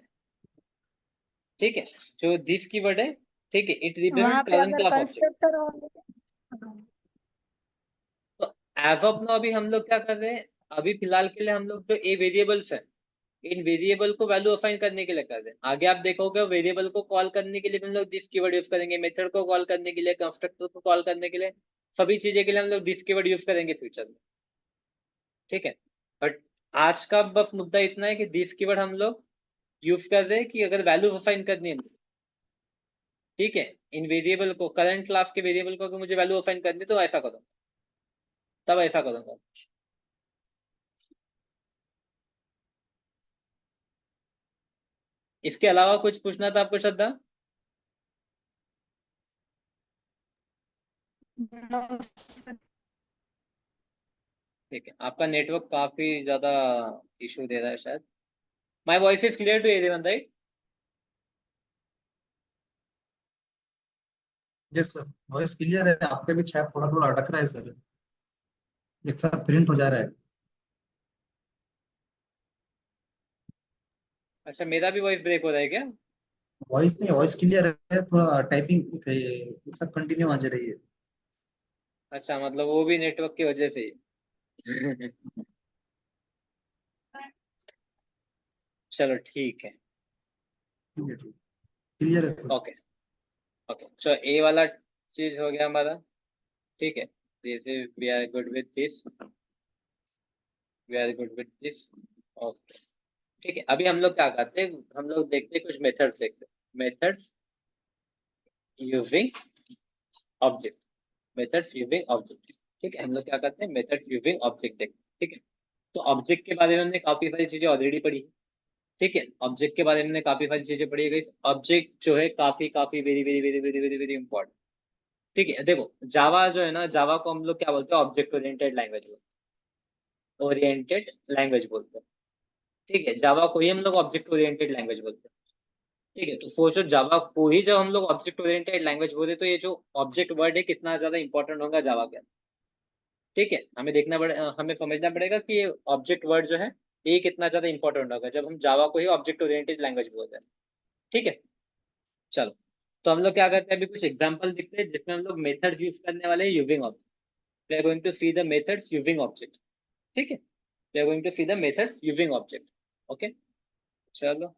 ठीक है। जो दिस कीवर्ड है, ठीक है, इट वहां रिप्रेजेंट पे करंट अगर क्लास ऑब्जेक्ट। कंस्ट्रक्टर हो तो एज ऑफ नाउ अभी हम लोग क्या कर रहे हैं, अभी फिलहाल के लिए हम लोग जो ए वेरिएबल्स है, इन वेरिएबल को वैल्यू असाइन करने के लिए कर रहे हैं। आगे आप देखोगे वेरिएबल को कॉल करने के लिए भी हम लोग दिस कीवर्ड यूज करेंगे, मेथड को कॉल करने के लिए, कंस्ट्रक्टर को कॉल करने के लिए, सभी चीजें के लिए हम लोग दिस कीवर्ड यूज करेंगे फ्यूचर में, ठीक है। बट आज का बस मुद्दा इतना है कि दिस कीवर्ड हम लोग यूज कर रहे हैं कि अगर वैल्यू असाइन करनी है, ठीक है, इन वेरिएबल को, करंट क्लास के वेरिएबल को अगर मुझे वैल्यू असाइन करनी है तो ऐसा करूँ, तब ऐसा करूंगा। इसके अलावा कुछ पूछना था आपको श्रद्धा? ठीक है, आपका नेटवर्क काफी ज्यादा इशू दे रहा है शायद। My voice is clear to everyone right? Yes sir, voice clear है, आपके भी शायद थोड़ा थोड़ा अटक रहा है सर, एक साथ प्रिंट हो जा रहा है। अच्छा, मेरा भी वॉइस ब्रेक हो रहा है क्या? वॉइस नहीं, वॉइस क्लियर है, थोड़ा टाइपिंग एक साथ कंटिन्यू आ जा रही है। अच्छा, मतलब वो भी नेटवर्क की वजह से ही। चलो ठीक है। ठीक है, ठीक, क्लियर है सर। ओके ओके, चलो ए वाला चीज हो गया हमारा, ठीक है। This is we are good with this, we are good with this. Okay, ठीक है। अभी हम लोग क्या करते हैं, हम लोग देखते हैं, कुछ मेथड्स देखते हैं, methods using object, methods using object, ठीक है। हम लोग क्या करते हैं, मेथड्स यूजिंग ऑब्जेक्ट देखते हैं, ठीक है। तो ऑब्जेक्ट के बारे में हमने काफी सारी चीजें ऑलरेडी पढ़ी है, ठीक है। ऑब्जेक्ट के बारे में हमने काफी सारी चीजें पढ़ी है। ऑब्जेक्ट जो है काफी काफी very very very very very very important, ठीक है। देखो जावा जो है ना, जावा को हम लोग क्या बोलते हैं, object oriented language, oriented language बोलते हैं, ठीक है। जावा को ही हम लोग ऑब्जेक्ट ओरिएंटेड लैंग्वेज बोलते हैं, ठीक है। तो सोचो जावा को ही जब हम लोग ऑब्जेक्ट ओरिएंटेड लैंग्वेज बोलते तो ये जो ऑब्जेक्ट वर्ड है कितना ज्यादा इंपॉर्टेंट होगा जावा के, ठीक है। हमें समझना पड़ेगा कि ये ऑब्जेक्ट वर्ड जो है ये कितना ज्यादा इंपॉर्टेंट होगा जब हम जावा को ही ऑब्जेक्ट ओरिएंटेड लैंग्वेज बोलते हैं, ठीक है। चलो, तो हम लोग क्या करते हैं, अभी कुछ एग्जांपल दिखते हैं जिसमें हम लोग मेथड यूज करने वाले हैं using object. We are going to see the methods using object, ठीक है। We are going to see the methods using object, okay. चलो,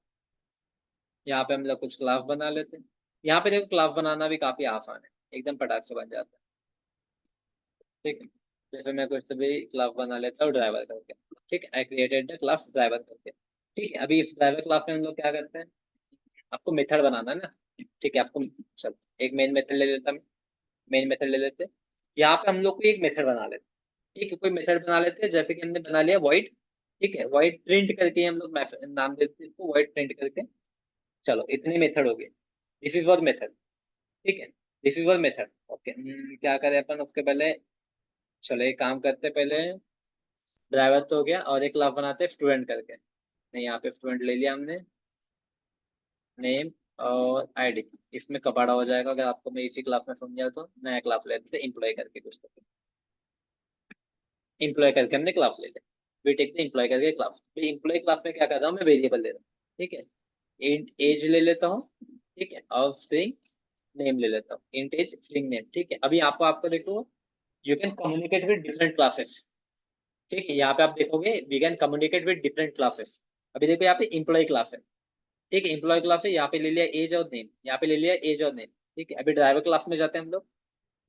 यहाँ पे हम लोग कुछ क्लास बना लेते हैं। यहाँ पे देखो क्लास बनाना भी काफी आसान है, एकदम फटाक से बन जाता है, ठीक है। जैसे मैं कुछ तो भी क्लास बना लेता हूँ ड्राइवर करके, ठीक है। I created the class driver करके, ठीक है। अभी इस ड्राइवर क्लास में हम लोग क्या करते हैं, आपको मेथड बनाना है ना, ठीक है। आपको, चलो एक मेन मेथड ले लेता मैं, मेन मेथड ले लेते हैं। यहाँ पे हम लोग को एक मेथड बना लेते हैं, ठीक है। कोई मेथड बना लेते हैं, जैसे कि हमने बना लिया वॉइड, ठीक है। वॉइड प्रिंट करके हम लोग नाम देते हैं इसको, वॉइड प्रिंट करके। चलो इतने मेथड हो गए, दिस इज वर मेथड, ठीक है। This is were method, okay. क्या करें अपन उसके पहले, चलो एक काम करते हैं पहले, ड्राइवर तो हो गया, और एक क्लास बनाते हैं स्टूडेंट करके। नहीं, यहाँ पे स्टूडेंट ले लिया हमने, नेम और आईडी, इसमें कबाड़ा हो जाएगा अगर आपको मैं इसी क्लास में समझाऊँ। तो नया क्लास ले लेते एम्प्लॉय करके, कुछ तो एम्प्लॉय करके हमने क्लास ले लिया, वी टेक द एम्प्लॉय करके क्लास। एम्प्लॉय क्लास में क्या कर रहा हूँ मैं, वेरिएबल ले रहा हूँ, ठीक है। इंट एज ले लेता हूँ, ठीक है, और स्ट्रिंग नेम ले लेता हूँ, इंट एज स्ट्रिंग नेम, ठीक है। अभी आपको आपको देखो, you can communicate with different classes, ठीक है। यहाँ पे आप देखोगे we can communicate with different classes. अभी देखो यहाँ पे एम्प्लॉय क्लास है, ठीक है, एम्प्लॉय क्लास है, यहाँ पे ले लिया एज और नेम, यहाँ पे ले लिया एज और नेम। ठीक है, अभी ड्राइवर क्लास में जाते हैं हम लोग।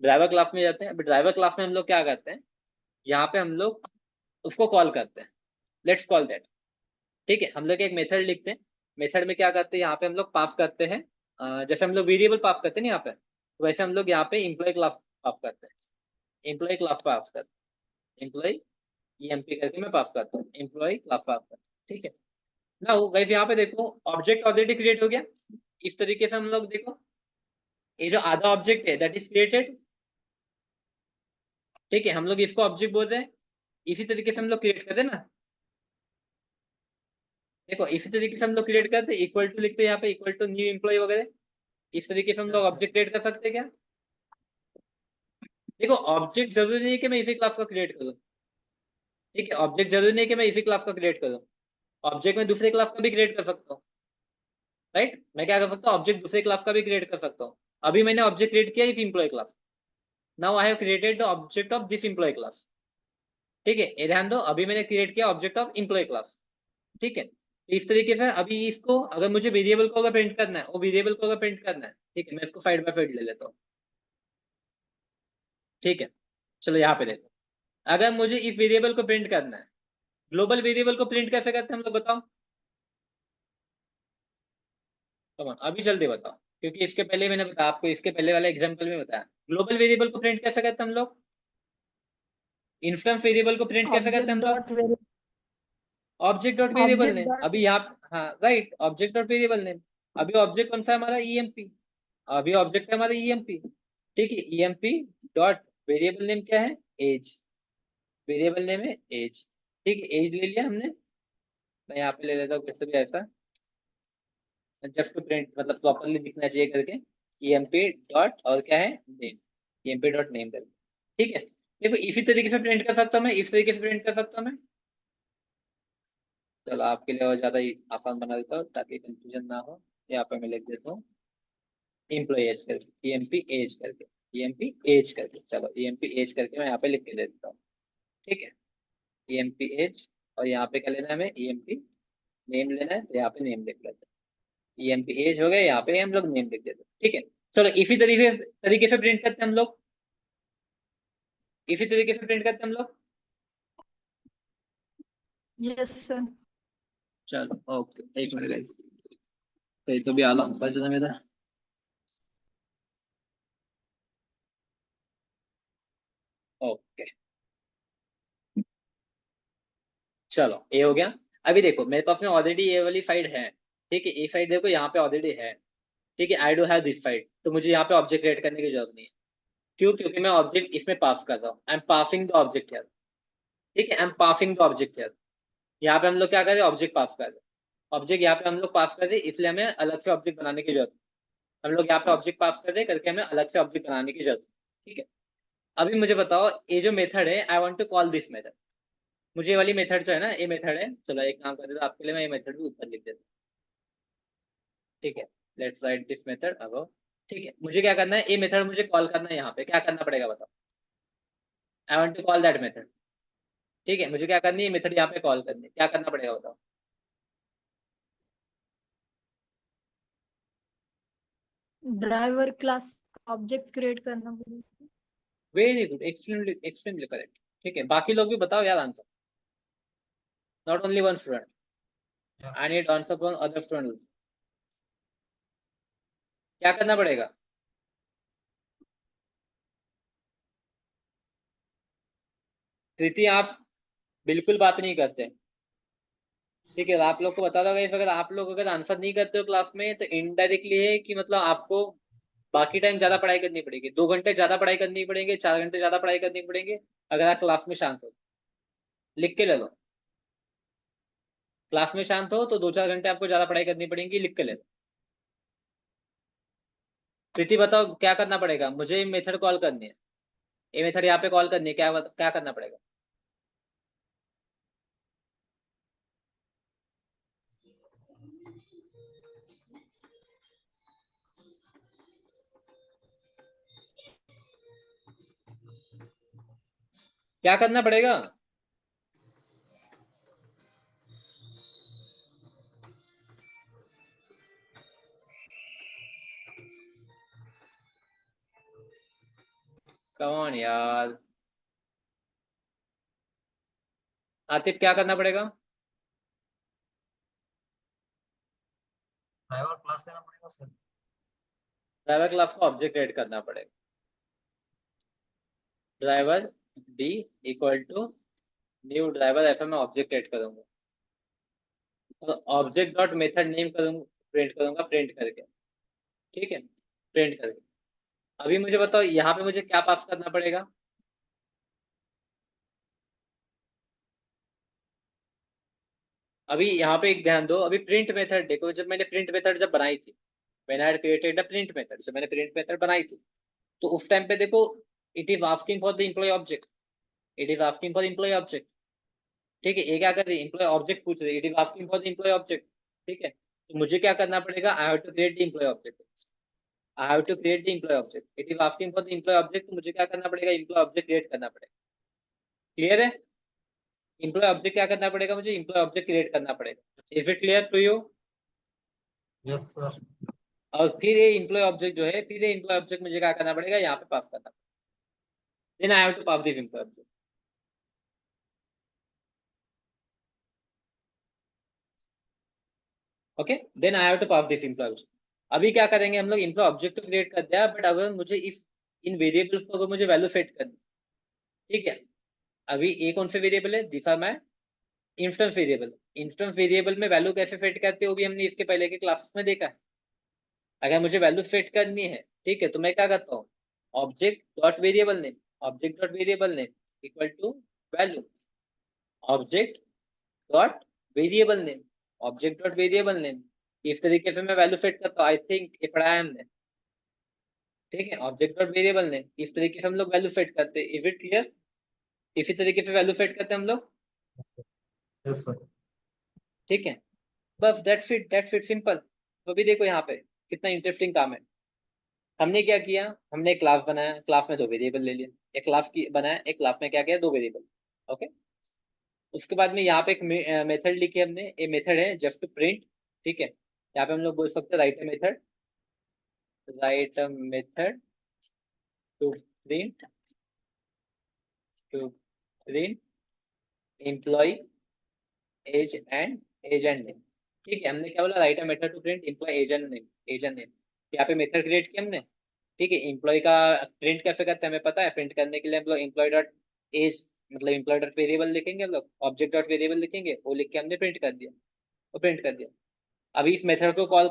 ड्राइवर क्लास में जाते हैं। अभी ड्राइवर क्लास में हम लोग क्या करते हैं, यहाँ पे हम लोग उसको कॉल करते हैं, लेट्स कॉल दैट। ठीक है, हम लोग एक मेथड लिखते हैं। मेथड में क्या करते हैं, यहाँ पे हम लोग पास करते हैं, जैसे हम लोग वेरिएबल पास करते हैं ना यहाँ पे, तो वैसे हम लोग यहाँ पे एम्प्लॉय क्लास पास करते हैं। एम्प्लॉय क्लास पास करते हैं, एम्प्लॉय EMP करके मैं पास करता हूँ, एम्प्लॉय क्लास पास करता हूँ। ठीक है ना, वो गाइस यहाँ पे देखो ऑब्जेक्ट ऑलरेडी क्रिएट हो गया। इस तरीके से हम लोग देखो, ये जो आधा ऑब्जेक्ट है दैट इज क्रिएटेड। ठीक है, हम लोग इसको ऑब्जेक्ट बोलते हैं। इसी तरीके से हम लोग क्रिएट करते हैं ना, देखो इसी तरीके से हम लोग क्रिएट करते हैं, इक्वल टू लिखते हैं यहाँ पे, इक्वल टू न्यू एम्प्लॉय वगैरह। इस तरीके से हम लोग ऑब्जेक्ट क्रिएट कर सकते हैं क्या? देखो ऑब्जेक्ट जरूरी नहीं है कि मैं इसी क्लास का क्रिएट करूँ। ठीक है, ऑब्जेक्ट जरूरी नहीं है कि मैं इसी क्लास का क्रिएट करूँ। ऑब्जेक्ट में दूसरे क्लास का भी क्रिएट कर सकता हूँ। राइट, मैं क्या कर सकता हूँ, ऑब्जेक्ट दूसरे क्लास का भी क्रिएट कर सकता हूँ। अभी मैंने ऑब्जेक्ट क्रिएट किया इस employee class. Now I have created the object of this employee class. ठीक है, ये ध्यान दो, अभी मैंने क्रिएट किया ऑब्जेक्ट ऑफ एम्प्लॉय क्लास। ठीक है, तो इस तरीके से अभी इसको अगर मुझे वेरिएबल को अगर प्रिंट करना है, वो वेरिएबल को अगर प्रिंट करना है, ठीक है, मैं इसको साइड बाय साइड ले लेता हूँ। ठीक है, चलो यहाँ पे देखो, अगर मुझे इस वेरिएबल को प्रिंट करना है, ग्लोबल वेरिएबल को प्रिंट कैसे करते हैं हम लोग, बताओ। कम ऑन, अभी जल्दी बताओ, क्योंकि इसके पहले मैंने बताया आपको, इसके पहले वाले एग्जांपल में बताया ग्लोबल वेरिएबल को प्रिंट कैसे करते हैं हम लोग, इंस्टेंस वेरिएबल को प्रिंट कैसे करते ऑब्जेक्ट हैं हम लोग, dot very object dot variable object name. Dot अभी यहाँ, हाँ right, object dot variable name. अभी ऑब्जेक्ट कौन सा है हमारा, EMP। अभी ऑब्जेक्ट है हमारा EMP। ठीक है, EMP डॉट वेरिएबल नेम क्या है, एज। वेरिएबल नेम है एज। ठीक है, एज ले लिया हमने। मैं यहाँ पे ले लेता हूँ किसी भी ऐसा, जस्ट टू प्रिंट, मतलब प्रॉपरली दिखना चाहिए करके, EMP डॉट और क्या है, नेम, EMP डॉट नेम करके। ठीक है, देखो इसी तरीके से प्रिंट कर सकता हूँ मैं, इस तरीके से प्रिंट कर सकता हूँ मैं। चलो आपके लिए और ज्यादा ही आसान बना देता हूँ ताकि कंफ्यूजन ना हो। यहाँ पे मैं लिख देता हूँ एम्प्लॉय एज करके, EMP एज करके, EMP एज करके, चलो EMP एज करके मैं यहाँ पे लिख के दे देता हूँ। ठीक है, EMP एज, और यहाँ पे क्या लेना है हमें, EMP नेम लेना है, तो यहाँ पे नेम लिख लेते हैं। EMP एज हो गया, यहाँ पे हम लोग नेम लिख देते हैं। ठीक है, चलो इसी तरीके तरीके से प्रिंट करते हैं हम लोग, इसी तरीके से प्रिंट करते हैं हम लोग। Yes sir. चलो ओके, एक मिनट गाइस, कहीं तो भी आला बच जो मेरा। ओके, चलो ये हो गया। अभी देखो मेरे पास में ऑलरेडी ये वाली फाइल है। ठीक है, ये फाइल देखो यहाँ पे ऑलरेडी है। ठीक है, I do have this file, तो मुझे यहाँ पे ऑब्जेक्ट क्रिएट करने की जरूरत नहीं है। क्यों, क्योंकि मैं ऑब्जेक्ट इसमें पास कर रहा हूँ, I am passing the object here. ठीक है, I am passing the object here. यहाँ पे हम लोग क्या कर रहे हैं, ऑब्जेक्ट पास कर रहे हैं। ऑब्जेक्ट यहाँ पे हम लोग पास कर रहे हैं, इसलिए हमें अलग से ऑब्जेक्ट बनाने की जरूरत है। हम लोग यहाँ पे ऑब्जेक्ट पास कर रहे हैं करके हमें अलग से ऑब्जेक्ट बनाने की जरूरत है। ठीक है, अभी मुझे बताओ, ये जो मेथड है, I want to call this method. मुझे ये वाली मेथड जो है ना, ये मेथड है, चलो एक काम कर देता हूँ आपके लिए, मैं ये मेथड भी ऊपर लिख देता हूँ। ठीक है, लेट्स राइट दिस मेथड अब। ठीक है, मुझे क्या करना है, ये मेथड मुझे कॉल करना है, यहाँ पे क्या करना पड़ेगा बताओ। I want to call that method. ठीक है, मुझे क्या करनी है, मेथड यहाँ पे कॉल करनी है, क्या करना पड़ेगा बताओ। ड्राइवर क्लास ऑब्जेक्ट क्रिएट करना पड़ेगा। Very good, extremely extremely correct. ठीक है, बाकी लोग भी बताओ यार answer, not only one student, I need answer from other students. क्या करना पड़ेगा। कृति आप बिल्कुल बात नहीं करते। ठीक है, आप लोग को बता दो गाइस, अगर आप लोग अगर आंसर नहीं करते हो क्लास में, तो इनडायरेक्टली है कि मतलब आपको बाकी टाइम ज्यादा पढ़ाई करनी पड़ेगी, 2 घंटे ज्यादा पढ़ाई करनी पड़ेगी, 4 घंटे ज्यादा पढ़ाई करनी पड़ेगी, अगर आप क्लास में शांत हो। लिख के ले लो, क्लास में शांत हो तो 2-4 घंटे आपको ज्यादा पढ़ाई करनी पड़ेगी, लिख के ले लो। प्रीति बताओ क्या करना पड़ेगा, मुझे मेथड कॉल करनी है, ये मेथड यहाँ पे कॉल करनी है, क्या क्या करना पड़ेगा। क्या करना पड़ेगा। कौन यार, आतिफ क्या करना पड़ेगा? ड्राइवर क्लास लेना पड़ेगा सर। ड्राइवर क्लास को ऑब्जेक्ट क्रिएट करना पड़ेगा। Driver D equal to new driver, ऐसा मैं ऑब्जेक्ट क्रिएट करूंगा, तो ऑब्जेक्ट डॉट मेथड नेम करूंगा, प्रिंट करूंगा, प्रिंट करके, ठीक है, प्रिंट करके। अभी मुझे बताओ यहाँ पे मुझे क्या पास करना पड़ेगा? अभी यहाँ पे एक ध्यान दो, अभी प्रिंट मेथड देखो, जब मैंने प्रिंट मेथड जब बनाई थी, when I created the print method, जब मैंने प्रिंट मेथड बनाई थी, तो उस टाइम पे देखो, it is asking for the employee object, it is asking for employee object, ठीक है, ये क्या कर रही है, एम्प्लॉय ऑब्जेक्ट पूछ रही है, it is asking for the employee object, ठीक है, तो मुझे क्या करना पड़ेगा, I have to create the employee object, I have to create the employee object, it is asking for the employee object, तो मुझे क्या करना पड़ेगा, एम्प्लॉय ऑब्जेक्ट क्रिएट करना पड़ेगा। क्लियर है? एम्प्लॉय ऑब्जेक्ट क्या करना पड़ेगा मुझे, एम्प्लॉय ऑब्जेक्ट क्रिएट करना पड़ेगा। Is it clear to you? Yes sir. और फिर ये एम्प्लॉय ऑब्जेक्ट जो है, फिर ये एम्प्लॉय ऑब्जेक्ट मुझे क्या करना पड़ेगा, यहाँ पे पास करना पड़ेगा, then I have to pass this employee object. Okay, then I have to pass this employee object. अभी क्या करेंगे हम लोग, एम्प्लॉय ऑब्जेक्ट तो क्रिएट कर दिया, बट अगर मुझे इस इन वेरिएबल्स को अगर मुझे वैल्यू सेट करनी, ठीक है, अभी ये कौन से वेरिएबल है, this are my instance variable. Instance variable में वैल्यू कैसे सेट करते हो भी हमने इसके पहले के क्लासेस में देखा है। अगर मुझे वैल्यू सेट करनी है, ठीक है, तो मैं क्या करता हूँ, object dot variable name, object dot variable name equal to value, object dot variable name, object dot variable name, इस तरीके से मैं वैल्यू सेट करता हूँ। आई थिंक ये पढ़ा है हमने, ठीक है, ऑब्जेक्ट डॉट वेरिएबल नेम, इस तरीके से हम लोग वैल्यू सेट करते हैं। Is it clear? इसी तरीके से वैल्यू सेट करते हैं हम लोग, यस सर। ठीक है, बस दैट्स इट सिंपल। तो अभी देखो यहाँ पे कितना इंटरेस्टिंग काम है। हमने क्या किया, हमने एक क्लास बनाया, क्लास में दो वेरिएबल ले लिया, एक क्लास की बनाया, एक क्लास में क्या किया, दो वेरिएबल। ओके, उसके बाद में यहाँ पे एक मेथड लिखी हमने, ये मेथड है जस्ट टू प्रिंट, ठीक है, यहाँ पे हम लोग बोल सकते हैं write a method, write a method to print, to print employee age and name, ठीक है, हमने क्या बोला, write a method to print employee age and name, age and name, यहाँ पे मेथड क्रिएट किया हमने, ठीक है। एम्प्लॉय का प्रिंट कैसे करते हैं हमें पता है, प्रिंट करने के लिए हम लोग एम्प्लॉय डॉट एज, मतलब एम्प्लॉय डॉट वेरिएबल लिखेंगे हम लोग, ऑब्जेक्ट डॉट वेरिएबल लिखेंगे, वो लिख के हमने प्रिंट कर दिया, वो प्रिंट कर दिया। अभी इस मेथड को कॉल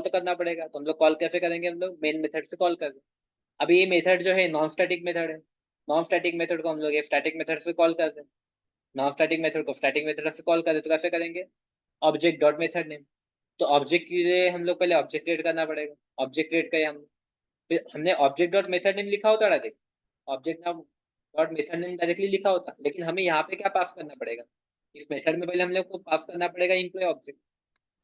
तो करना पड़ेगा, तो हम लोग कॉल कैसे करेंगे, हम लोग मेन मेथड से कॉल कर रहे हैं। अभी ये मेथड जो है नॉन स्टैटिक मेथड है, नॉन स्टैटिक मेथड को हम लोग स्टैटिक मेथड से कॉल कर रहे हैं, नॉन स्टैटिक मेथड को स्टैटिक मेथड से कॉल कर रहे हैं, तो कैसे करेंगे, ऑब्जेक्ट डॉट मेथड नेम, तो ऑब्जेक्ट के लिए हम लोग पहले ऑब्जेक्ट क्रिएट करना पड़ेगा, ऑब्जेक्ट क्रिएट किया हम, फिर हमने ऑब्जेक्ट डॉट मेथड नेम लिखा होता है, ऑब्जेक्ट नाम डॉट मेथड नेम डायरेक्टली लिखा होता, लेकिन हमें यहाँ पे क्या पास करना पड़ेगा, इस मेथड में पहले हम लोग को पास करना पड़ेगा employee object,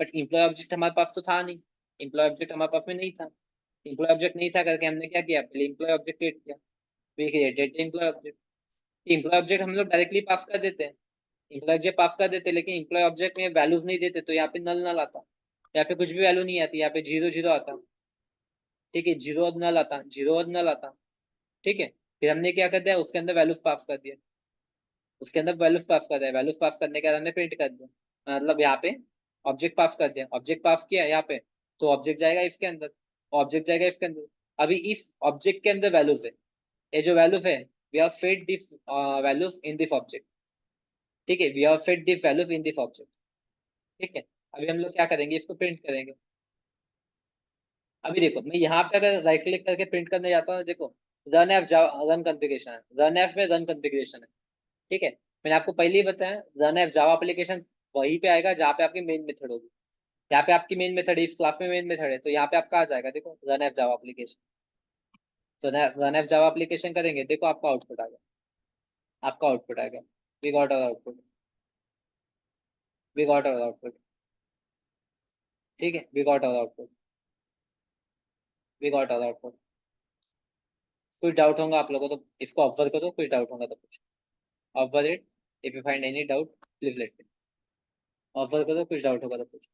but employee object हमारे पास तो था नहीं, एम्प्लॉय ऑब्जेक्ट हमारे पास में नहीं था, एम्प्लॉय ऑब्जेक्ट नहीं था करके हमने क्या किया, पहले एम्प्लॉय ऑब्जेक्ट क्रिएट किया, फिर created employee object. Employee object हम लोग डायरेक्टली पास कर देते हैं, एम्प्लॉय ऑब्जेक्ट पास कर देते हैं, लेकिन एम्प्लॉय ऑब्जेक्ट में वैल्यूज नहीं देते, तो यहाँ पे नल नल आता, यहाँ पे कुछ भी वैल्यू नहीं आती, यहाँ पे जीरो जीरो आता, ठीक है, जीरो और नल आता, जीरो और नल आता, ठीक है। फिर हमने क्या कर दिया, उसके अंदर वैल्यूज पास कर दिया, उसके अंदर वैल्यूज पास कर दिया, वैल्यूज पास करने के बाद हमने प्रिंट कर दिया, मतलब यहाँ पे ऑब्जेक्ट पास कर दिया, ऑब्जेक्ट पास किया यहाँ पे, तो ऑब्जेक्ट जाएगा इसके अंदर, ऑब्जेक्ट जाएगा इसके अंदर। अभी इस ऑब्जेक्ट के अंदर वैल्यूज है, ये जो वैल्यूज है, we have fed this values in this object, ठीक है, we have fed this values in this object, ठीक है। अभी हम लोग क्या करेंगे, इसको प्रिंट करेंगे। अभी देखो मैं यहाँ पे अगर राइट क्लिक करके प्रिंट करने जाता हूँ, देखो रन एफ रन कॉन्फ़िगरेशन है, रन एफ में रन कॉन्फ़िगरेशन है, ठीक है। मैंने आपको पहले ही बताया, रन एफ जावा एप्लीकेशन वहीं पे आएगा जहाँ पे आपकी मेन मेथड होगी, यहाँ पे आपकी मेन मेथड है, इस क्लास में मेन मेथड है, तो यहाँ पे आपका आ जाएगा, देखो रन एफ जावा एप्लीकेशन, तो रन एफ जावा एप्लीकेशन करेंगे, देखो आपका आउटपुट आ गया, आपका आउटपुट आ गया, we got our output, we got our output, ठीक है, we got our output, we got our output. कुछ डाउट होगा आप लोगों को तो इसको ऑब्जर्व करो, कुछ डाउट होगा तो कुछ observe it, if you find any doubt please let me, observe करो, कुछ डाउट होगा तो कुछ।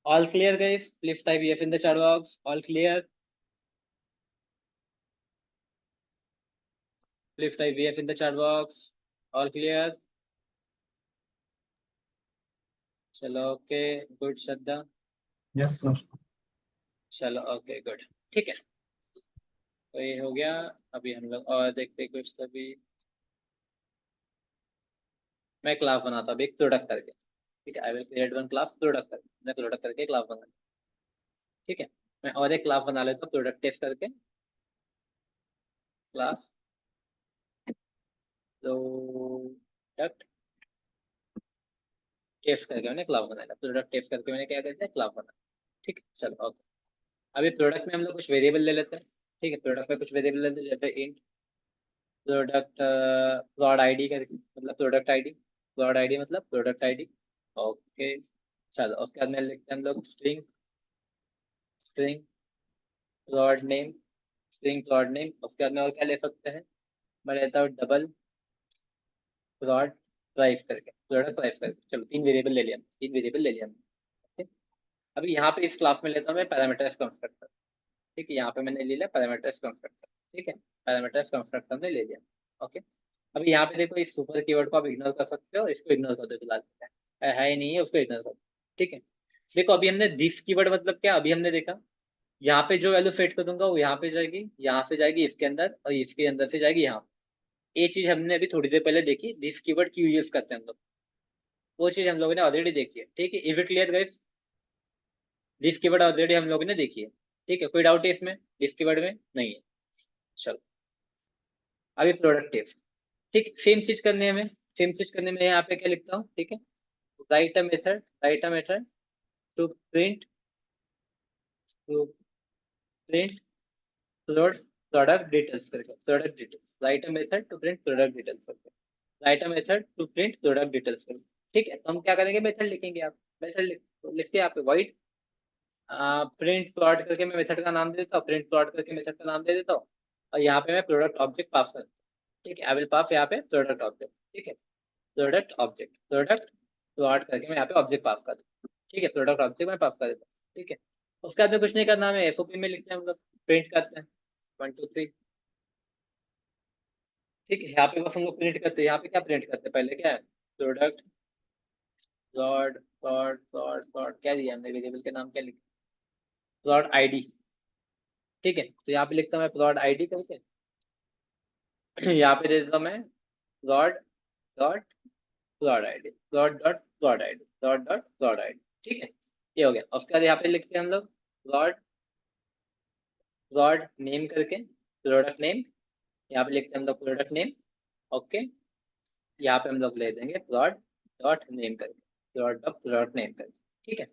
All clear, guys? Please type yes in the chat box. All clear? Please type yes in the chat box. All clear? चलो okay, good Shraddha. Yes sir. चलो okay good, ठीक है, तो ये हो गया। अभी हम लोग और देखते कुछ, तभी मैं क्लास बनाता हूँ एक प्रोडक्ट करके, ठीक है। I will create one class product करके, मैं प्रोडक्ट करके क्लास बना, ठीक है। मैं और एक क्लास बना लेता हूँ प्रोडक्ट टेस्ट करके, क्लास प्रोडक्ट टेस्ट करके मैंने क्लास बनाया, प्रोडक्ट टेस्ट करके मैंने क्या करता है, क्लास बनाया, ठीक है। चलो ओके, अभी प्रोडक्ट में हम लोग कुछ वेरिएबल ले लेते हैं, ठीक है। प्रोडक्ट में कुछ वेरिएबल लेते हैं, जैसे इंट प्रोडक्ट प्रोड आईडी करके, मतलब प्रोडक्ट आईडी, प्रोड आईडी मतलब प्रोडक्ट आईडी, ओके। चलो उसके बाद में लिखते हैं हम लोग स्ट्रिंग, स्ट्रिंग प्रोड नेम, स्ट्रिंग प्रोड नेम। उसके बाद में और क्या ले सकते हैं, मैं लेता हूँ डबल प्रोड प्राइस करके, प्रोडक्ट प्राइस करके। चलो तीन वेरिएबल ले लिया, तीन वेरिएबल ले लिया, ठीक। अभी यहाँ पे इस क्लास में लेता हूँ मैं पैरामीटर्स कंस्ट्रक्टर, ठीक है। यहाँ पे मैंने ले लिया पैरामीटर्स कंस्ट्रक्टर, ठीक है। पैरामीटर्स कंस्ट्रक्टर में ले लिया, ओके। अभी यहाँ पे देखो, इस सुपर कीवर्ड को आप इग्नोर कर सकते हो, इसको इग्नोर कर दो फिलहाल, है ही नहीं है, उसको इग्नोर कर दो, ठीक है। देखो अभी हमने दिस कीवर्ड मतलब क्या, अभी हमने देखा यहाँ पे जो वैल्यू सेट कर दूंगा वो यहाँ पे जाएगी, यहाँ से जाएगी इसके अंदर, और इसके अंदर से जाएगी यहाँ। ये चीज हमने अभी थोड़ी देर पहले देखी, दिस कीवर्ड क्यों यूज करते हैं हम लोग, वो चीज हम लोगों ने ऑलरेडी देखी है, ठीक है। Is it clear guys? This keyword already हम लोगों ने देखी है, ठीक है। कोई डाउट है इसमें, दिस कीवर्ड में? नहीं है। चलो अभी प्रोडक्टिव, ठीक, सेम चीज करने में, सेम चीज करने में यहाँ पे क्या लिखता हूँ, ठीक है। Write a method, write a method to print, to print product details करके, product details, write a method to print product details करके, write a method to print product details करके, ठीक है। तो हम क्या करेंगे, मेथड लिखेंगे, आप मेथड लिख के यहाँ पे वाइट प्रिंट प्लॉट करके मैं मेथड का नाम दे देता हूँ, प्रिंट प्लॉट करके मेथड का नाम दे देता हूँ, और यहाँ पे मैं प्रोडक्ट ऑब्जेक्ट पास करता हूँ, ठीक है। आई विल पास यहाँ पे प्रोडक्ट ऑब्जेक्ट, ठीक है। प्रोडक्ट ऑब्जेक्ट, प्रोडक्ट प्लॉट करके मैं यहाँ पे ऑब्जेक्ट पास कर दूँ, ठीक है। प्रोडक्ट ऑब्जेक्ट मैं पास कर देता हूँ, ठीक है। उसके बाद में कुछ नहीं करना, हमें एसओपी में लिखते हैं, मतलब प्रिंट करते हैं 1 2 3, ठीक है। यहाँ पे बस हम लोग प्रिंट करते हैं, यहाँ पे क्या प्रिंट करते हैं, पहले क्या है, product plot plot plot plot, क्या दिया हमने, वेरिएबल के नाम क्या लिखा, प्लॉट आईडी, ठीक है। तो यहाँ पे लिखता हूँ मैं प्लॉट आईडी करके, यहाँ पे दे देता हूँ मैं plot dot plot ID, plot dot plot ID, plot dot plot ID, ठीक है। ये हो गया। उसके बाद यहाँ पे लिखते हैं हम लोग प्लॉट, प्लॉट नेम करके, प्रोडक्ट नेम, यहाँ पे लिखते हैं हम लोग प्रोडक्ट नेम, ओके। यहाँ पे हम लोग ले देंगे प्लॉट डॉट नेम करके, प्लॉट डॉट प्लॉट नेम करके, ठीक है।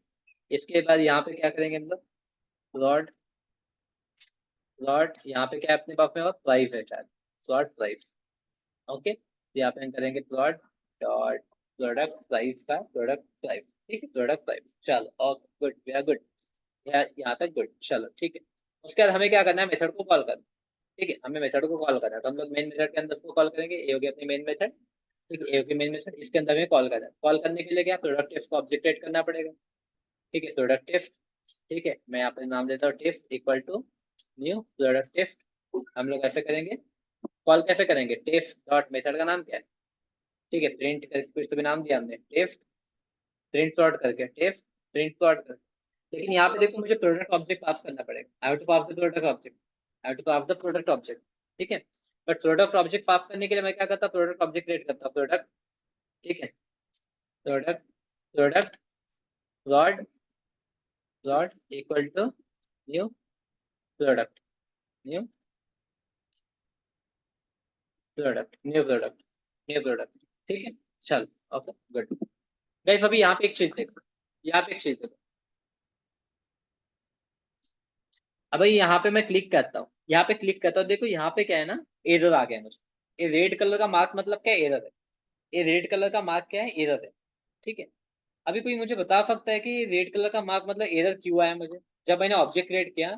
इसके बाद यहाँ पे क्या करेंगे हम लोग, प्लॉट, प्लॉट यहाँ पे क्या है अपने पास में, और प्राइस है शायद, प्लॉट प्राइस, ओके। तो यहाँ पे हम करेंगे प्लॉट डॉट प्रोडक्ट प्राइस का प्रोडक्ट प्राइस, ठीक है, प्रोडक्ट प्राइस। चलो ओके गुड, वेरी गुड, यहाँ तक गुड, चलो ठीक है। उसके बाद हमें क्या करना है, मेथड को कॉल करना है, ठीक है। हमें मेथड को कॉल करना है, तो हम लोग मेन मेथड के अंदर को कॉल करेंगे, ये हो गया अपनी मेन मेथड, ठीक है। ए होगी मेन मेथड, इसके अंदर में कॉल करना है। कॉल करने के लिए क्या, प्रोडक्ट टेस्ट को ऑब्जेक्ट क्रिएट करना पड़ेगा, ठीक है। प्रोडक्ट टेस्ट, ठीक है, मैं यहाँ पे नाम देता हूँ test equal to new product test. हम लोग ऐसे करेंगे, कॉल कैसे करेंगे, टेस्ट डॉट मेथड का नाम क्या है, ठीक है, प्रिंट करके कुछ तो भी नाम दिया हमने, टेस्ट प्रिंट प्लॉट करके, टेस्ट प्रिंट प्लॉट करके। लेकिन यहाँ पे देखो मुझे प्रोडक्ट ऑब्जेक्ट पास करना पड़ेगा, I have to pass the product object, I have to pass the product object, ठीक है। बट प्रोडक्ट ऑब्जेक्ट पास करने के लिए मैं क्या करता हूँ, प्रोडक्ट ऑब्जेक्ट क्रिएट करता हूँ, प्रोडक्ट, ठीक है। Product, product plot, plot equal to new product, new product, new product, new product, ठीक है। चलो ओके गुड। गाइस अभी यहाँ पे एक चीज देखो, यहाँ पे एक चीज देखो, अब यहाँ पे मैं क्लिक करता हूँ, यहाँ पे क्लिक करता हूँ, देखो यहाँ पे क्या है ना, एरर आ गया है मुझे। ये रेड कलर का मार्क मतलब क्या, एरर है। ये रेड कलर का मार्क क्या है, एरर है, ठीक है। अभी कोई मुझे बता सकता है कि रेड कलर का मार्क मतलब एरर क्यों आया मुझे, जब मैंने ऑब्जेक्ट क्रिएट किया,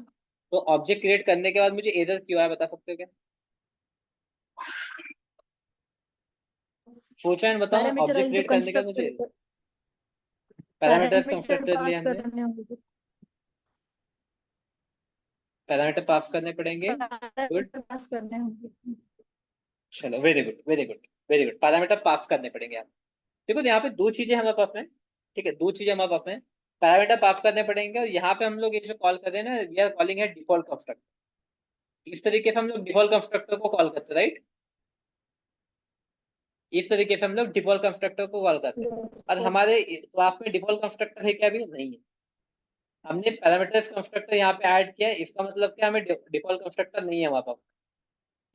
तो ऑब्जेक्ट क्रिएट करने के बाद मुझे एरर क्यों आया, बता सकते हो क्या? सोचो एंड बताओ, ऑब्जेक्ट पैरामीटराइज्ड क्रिएट करने के बाद मुझे, कंस्ट्रक्टर, पैरामीटर्स पैरामीटर कंस्ट्रक्टर लिए पास हमने, करने होंगे। पैरामीटर पास करने पड़ेंगे। गुड, पैरामीटर पास करने होंगे। चलो very good very good very good, parameter pass करने पड़ेंगे आप। देखो यहाँ पे दो चीजें हमारे पास में, ठीक है, दो चीजें हमारे पास में, पैरामीटर पास करने पड़ेंगे, और यहाँ पे हम लोग ये जो कॉल कर रहे हैं ना, वी आर कॉलिंग है डिफॉल्ट कंस्ट्रक्टर। इस तरीके से हम लोग डिफॉल्ट कंस्ट्रक्टर को कॉल करते हैं, राइट? इस तरीके से हम लोग डिफॉल्ट कंस्ट्रक्टर को कॉल करते हैं। Yes, और हमारे क्लास में डिफॉल्ट कंस्ट्रक्टर है क्या? अभी नहीं है। हमने पैरामीटर्स कंस्ट्रक्टर यहाँ पे ऐड किया है, इसका मतलब क्या, हमें डिफॉल्ट कंस्ट्रक्टर नहीं है वहां पर।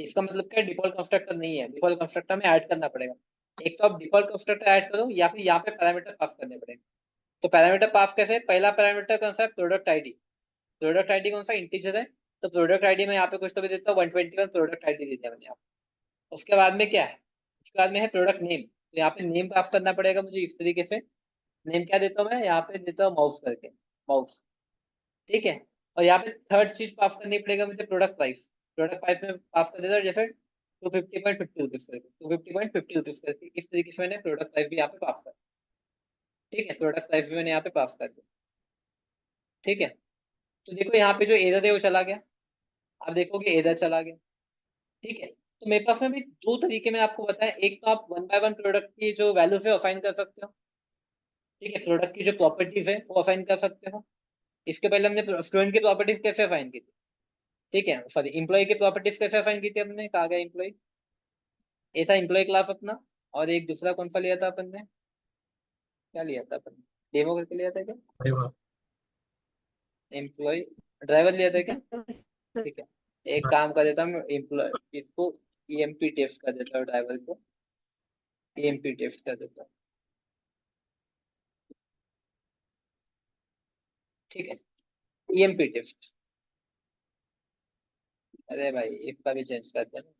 इसका मतलब क्या, डिफॉल्ट कंस्ट्रक्टर नहीं है, डिफॉल्ट कंस्ट्रक्टर में ऐड करना पड़ेगा। एक तो आप डिफॉल्ट कंस्ट्रक्टर ऐड करो, या फिर यहाँ पे पैरामीटर पास करने पड़ेंगे। तो पैरामीटर पास कैसे? पहला पैरामीटर कौन सा है? Product ID. प्रोडक्ट आईडी कौन सा? इंटीजर है। तो प्रोडक्ट आईडी में यहाँ पे कुछ तो भी देता हूँ, 121 प्रोडक्ट आईडी दी है मैंने यहाँ पे। उसके बाद में क्या है? उसके बाद में है प्रोडक्ट नेम। तो यहाँ पे नेम पास करना पड़ेगा मुझे इस तरीके से। नेम क्या देता हूँ मैं? यहाँ पे देता हूँ माउस करके, माउस, ठीक है। और यहाँ पे थर्ड चीज पास करनी पड़ेगा मुझे, प्रोडक्ट प्राइस। प्रोडक्ट प्राइस में पास कर देता हूँ जैसे 250.50 रुपीज करके, 250.50 रुपीज करके, इस तरीके से मैंने प्रोडक्ट प्राइस भी यहाँ पे पास कर, ठीक है, प्रोडक्ट प्राइस भी मैंने यहाँ पे पास कर दिया, ठीक है। तो देखो यहाँ पे जो एरर है वो चला गया, आप देखोगे एरर चला गया, ठीक है। तो मेरे पास में भी दो तरीके में आपको बताया, एक तो आप वन बाय वन प्रोडक्ट की जो वैल्यूज है असाइन कर सकते हो, ठीक है, प्रोडक्ट की जो प्रॉपर्टीज है वो असाइन कर सकते हो। इसके पहले हमने स्टूडेंट की प्रॉपर्टीज कैसे असाइन की थी, ठीक है, सॉरी, एम्प्लॉय की प्रॉपर्टीज कैसे असाइन की थी हमने, कहा गया एम्प्लॉय, ये था एम्प्लॉय क्लास अपना। और एक दूसरा कौन सा लिया था अपन ने, क्या लिया था अपन ने, डेमो करके लिया था क्या, अरे वाह। एम्प्लॉय ड्राइवर लिया था क्या, yes, ठीक है। एक काम कर देता हूँ, एम्प्लॉय इसको ईएमपी टेस्ट कर देता हूँ, ड्राइवर को ईएमपी टेस्ट कर देता हूँ, ठीक है, ईएमपी टेस्ट। अरे भाई इसका भी चेंज कर देना,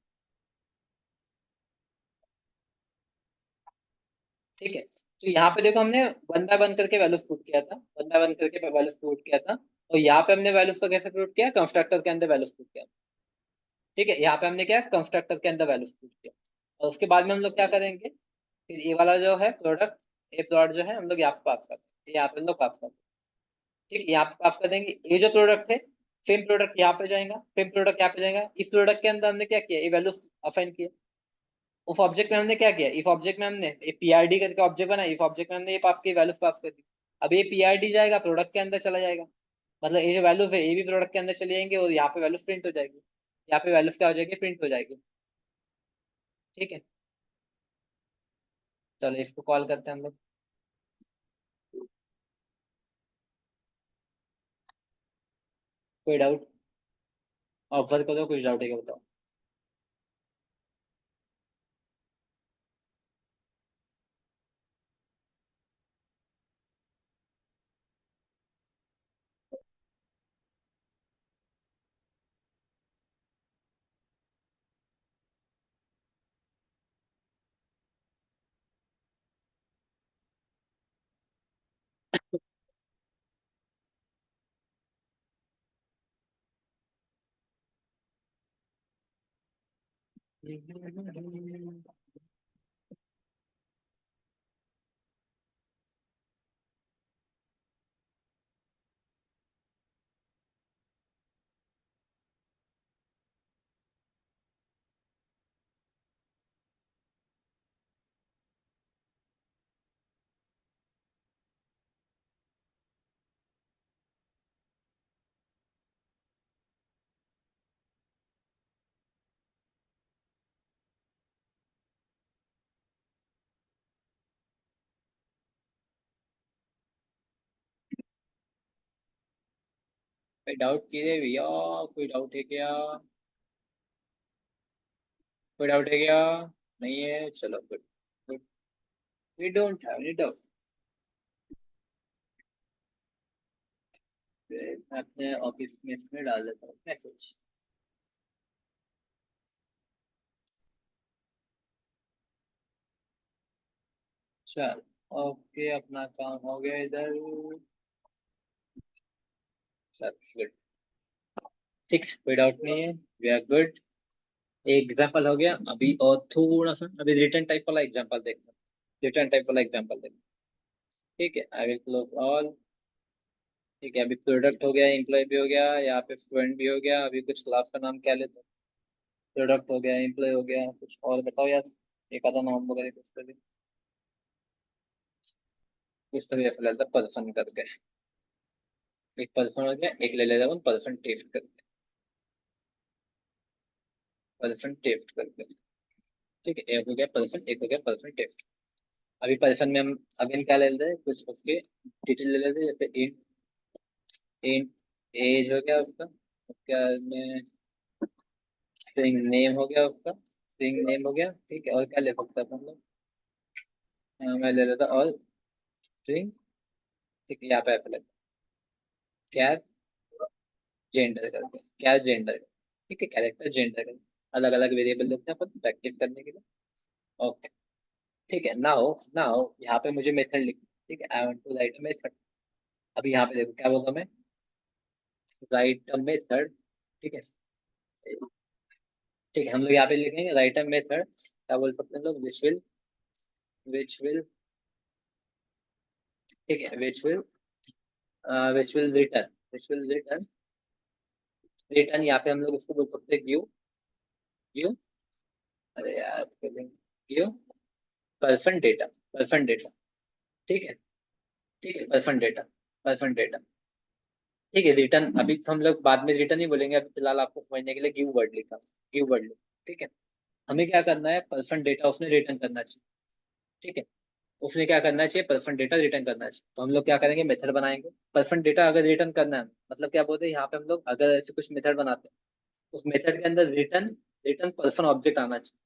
ठीक है। तो यहाँ पे देखो हमने वन बाय वन करके वैल्यूज पुट किया था, वन बाय वन करके वैल्यूज पुट किया था। और यहाँ पे हमने वैल्यूज को कैसे पुट किया, कंस्ट्रक्टर के अंदर वैल्यूज पुट किया, ठीक है। यहाँ पे हमने क्या, कंस्ट्रक्टर के अंदर वैल्यूज पुट किया। और उसके बाद में हम लोग क्या करेंगे, फिर ये वाला जो है प्रोडक्ट, ये प्रोडक्ट जो है हम लोग यहाँ पे पास करते हैं, यहाँ पे हम लोग पास करते हैं, ठीक है, यहाँ पे पास कर देंगे। ये जो प्रोडक्ट है, सेम प्रोडक्ट यहाँ पे जाएगा, सेम प्रोडक्ट यहाँ पे जाएगा। इस प्रोडक्ट के अंदर हमने क्या किया, ये वैल्यूज असाइन किया। उस ऑब्जेक्ट में हमने क्या किया, इस ऑब्जेक्ट में हमने पीआरडी करके ऑब्जेक्ट बनाया, इस ऑब्जेक्ट में हमने ये पास की वैल्यूज पास कर दी। अब ये पीआरडी जाएगा, प्रोडक्ट के अंदर चला जाएगा, मतलब ये जो वैल्यूज है ये भी प्रोडक्ट के अंदर चली जाएंगे, और यहाँ पे वैल्यूज प्रिंट हो जाएगी, यहाँ पे वैल्यूज क्या हो जाएगी, प्रिंट हो जाएगी, ठीक है। चलो इसको कॉल करते हैं हम लोग। कोई डाउट, ऑफर करो, कुछ डाउट है क्या बताओ। कोई डाउट कीजिए भैया, कोई डाउट है क्या, कोई डाउट है क्या, नहीं है, चलो good good, we don't have any doubt. मैं अपने ऑफिस में इसमें डाल देता हूँ मैसेज। चल, ओके, अपना काम हो गया इधर, चल गुड, ठीक, कोई डाउट नहीं है, वी आर गुड। एक एग्जांपल हो गया अभी, और थोड़ा सा अभी रिटर्न टाइप वाला एग्जांपल देखते हैं, रिटर्न टाइप वाला एग्जांपल देखते हैं। ठीक है, आई विल क्लोज ऑल। ठीक है, अभी प्रोडक्ट हो गया, एम्प्लॉय भी हो गया, यहाँ पे स्टूडेंट भी हो गया। अभी कुछ क्लास का नाम क्या लेते हैं? प्रोडक्ट हो गया, एम्प्लॉय हो गया, कुछ और बताओ यार, एक आधा नाम वगैरह कुछ तो भी, कुछ तो भी फिलहाल पर्सन करके, एक पर्सन हो गया, एक ले लेते हैं पर्सन टेस्ट करके, पर्सन टेस्ट करके। ठीक है, एक हो गया पर्सन, एक हो गया पर्सन टेस्ट। अभी पर्सन में हम अगेन क्या ले लेते हैं, कुछ उसके डिटेल ले लेते हैं, जैसे इंट, इंट एज हो गया उसका, क्या में स्ट्रिंग नेम हो गया उसका, स्ट्रिंग नेम हो गया। ठीक है, और क्या ले सकते हैं अपन लोग, मैं ले लेता और स्ट्रिंग। ठीक है, यहाँ पे अप्लाई क्या जेंडर करके, क्या जेंडर। ठीक है, कैरेक्टर जेंडर, अलग अलग वेरिएबल देते हैं अपन प्रैक्टिस करने के लिए। ओके, ठीक है, नाउ नाउ यहाँ पे मुझे मेथड लिखना। ठीक है, I want to write a method. अभी यहाँ पे देखो क्या बोलूँ मैं, राइट अ मेथड। ठीक है, ठीक है, हम लोग यहाँ पे लिखेंगे राइट अ मेथड, क्या बोल सकते हैं लोग, विच विल ठीक है, विच विल रिटर्न रिटर्न। यहाँ पे हम लोग उसको बोल सकते हैं गिव गिव, अरे यार give person data, person data. ठीक है, ठीक है, पर्सन डेटा, पर्सन डेटा। ठीक है, रिटर्न अभी तो हम लोग बाद में रिटर्न ही बोलेंगे, अभी फिलहाल आपको समझने के लिए गिव वर्ड लिखा, गिव वर्ड लिखा। ठीक है, हमें क्या करना है, पर्सन डेटा उसने रिटर्न करना चाहिए। ठीक है, उसने क्या करना चाहिए, पर्सन डेटा रिटर्न करना चाहिए। तो हम लोग क्या करेंगे, मेथड बनाएंगे। पर्सन डेटा अगर रिटर्न करना है, मतलब क्या बोलते हैं यहाँ पे हम लोग, अगर ऐसे कुछ मेथड बनाते हैं, उस मेथड के अंदर रिटर्न रिटर्न पर्सन ऑब्जेक्ट आना चाहिए,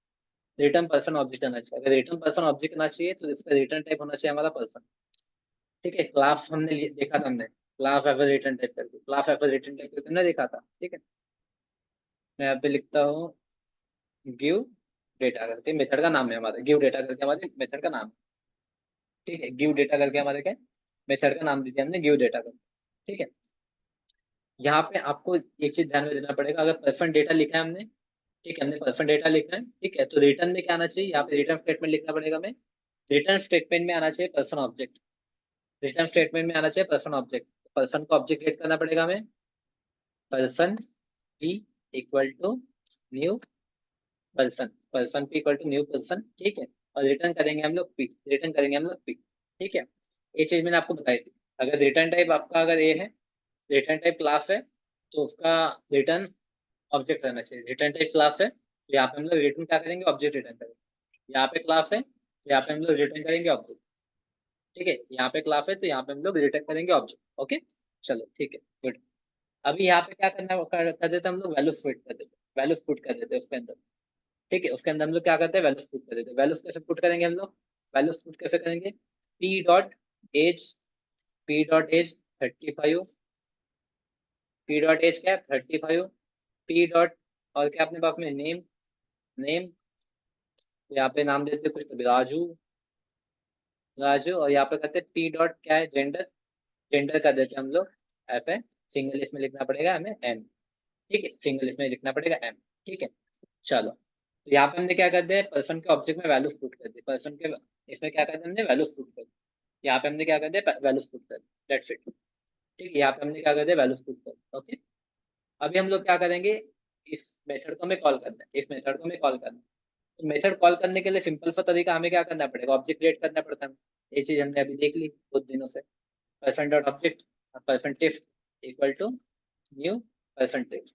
रिटर्न पर्सन ऑब्जेक्ट आना चाहिए। अगर रिटर्न पर्सन ऑब्जेक्ट आना चाहिए तो इसका रिटर्न टाइप होना चाहिए हमारा पर्सन। ठीक है, क्लास हमने देखा था, हमने क्लास एज रिटर्न टाइप करके, क्लास एज रिटर्न टाइप करके हमने देखा था। ठीक है, मैं यहाँ पे लिखता हूँ गिव डेटा करके, मेथड का नाम है हमारा, गिव डेटा करके हमारे मेथड का नाम है। ठीक है, गिव डेटा करके हमारे क्या मेथड का नाम दिया हमने, गिव डेटा करके। ठीक है, यहाँ पे आपको एक चीज ध्यान में देना पड़ेगा, अगर पर्सन डेटा लिखा है हमने, ठीक है, हमने पर्सन डेटा लिखा है, ठीक है, तो रिटर्न में क्या आना चाहिए, यहाँ पे रिटर्न स्टेटमेंट लिखना पड़ेगा हमें। रिटर्न स्टेटमेंट में आना चाहिए पर्सन ऑब्जेक्ट, रिटर्न स्टेटमेंट में आना चाहिए पर्सन ऑब्जेक्ट। पर्सन को ऑब्जेक्ट क्रिएट करना पड़ेगा हमें, person P equal to new person, person P equal to new person. ठीक है, और रिटर्न करेंगे हम लोग पी, रिटर्न करेंगे हम लोग पी। ठीक है, ये चीज मैंने आपको बताई थी। अगर रिटर्न टाइप आपका अगर ए है, रिटर्न टाइप क्लास है, तो उसका रिटर्न ऑब्जेक्ट रहना चाहिए। रिटर्न टाइप क्लास है तो यहाँ पे हम लोग रिटर्न क्या करेंगे, ऑब्जेक्ट रिटर्न करेंगे। यहाँ पे क्लास है तो यहाँ पे हम लोग रिटर्न करेंगे ऑब्जेक्ट। ठीक है, यहाँ पे क्लास है तो यहाँ पे हम लोग रिटर्न करेंगे ऑब्जेक्ट। ओके, चलो ठीक है, गुड। अभी यहाँ पे क्या करना है, कर देते हम लोग वैल्यूज पुट कर देते, वैल्यूज पुट कर देते उसके अंदर। ठीक है, उसके अंदर हम लोग क्या करते हैं, वैल्यूज पुट कर देते हैं। वैल्यूज कैसे पुट करेंगे हम लोग, वैल्यूज पुट कैसे करेंगे, P dot age, P dot age 35, P dot age क्या है 35, पी डॉट और क्या अपने पास में नेम, नेम यहाँ पे नाम देते हैं कुछ तो राजू, राजू। और यहाँ पे कहते हैं पी डॉट क्या है, जेंडर, जेंडर कर देते हैं हम लोग एफ है, सिंगल इसमें लिखना पड़ेगा हमें एम। ठीक है, सिंगल इसमें लिखना पड़ेगा एम। ठीक है, चलो, तो यहाँ पे हमने क्या कर दिया, पर्सन के ऑब्जेक्ट में वैल्यूज पुट कर दी, पर्सन के इसमें क्या कर दिया हमने, वैल्यूज पुट कर दी। यहाँ पे हमने क्या कर दिया, वैल्यूज पुट कर दी, दैट्स इट। ठीक है, यहाँ पे हमने क्या कर दिया, वैल्यूज पुट कर दी। ओके, अभी हम लोग क्या करेंगे, इस मेथड को हमें कॉल करना है, इस मेथड को हमें कॉल करना है। तो मेथड कॉल करने के लिए सिंपल सा तरीका, हमें क्या करना पड़ेगा, ऑब्जेक्ट क्रिएट करना पड़ता है। ये चीज हमने अभी देख ली कुछ दिनों से, person dot object, person tiff equal to new person tiff,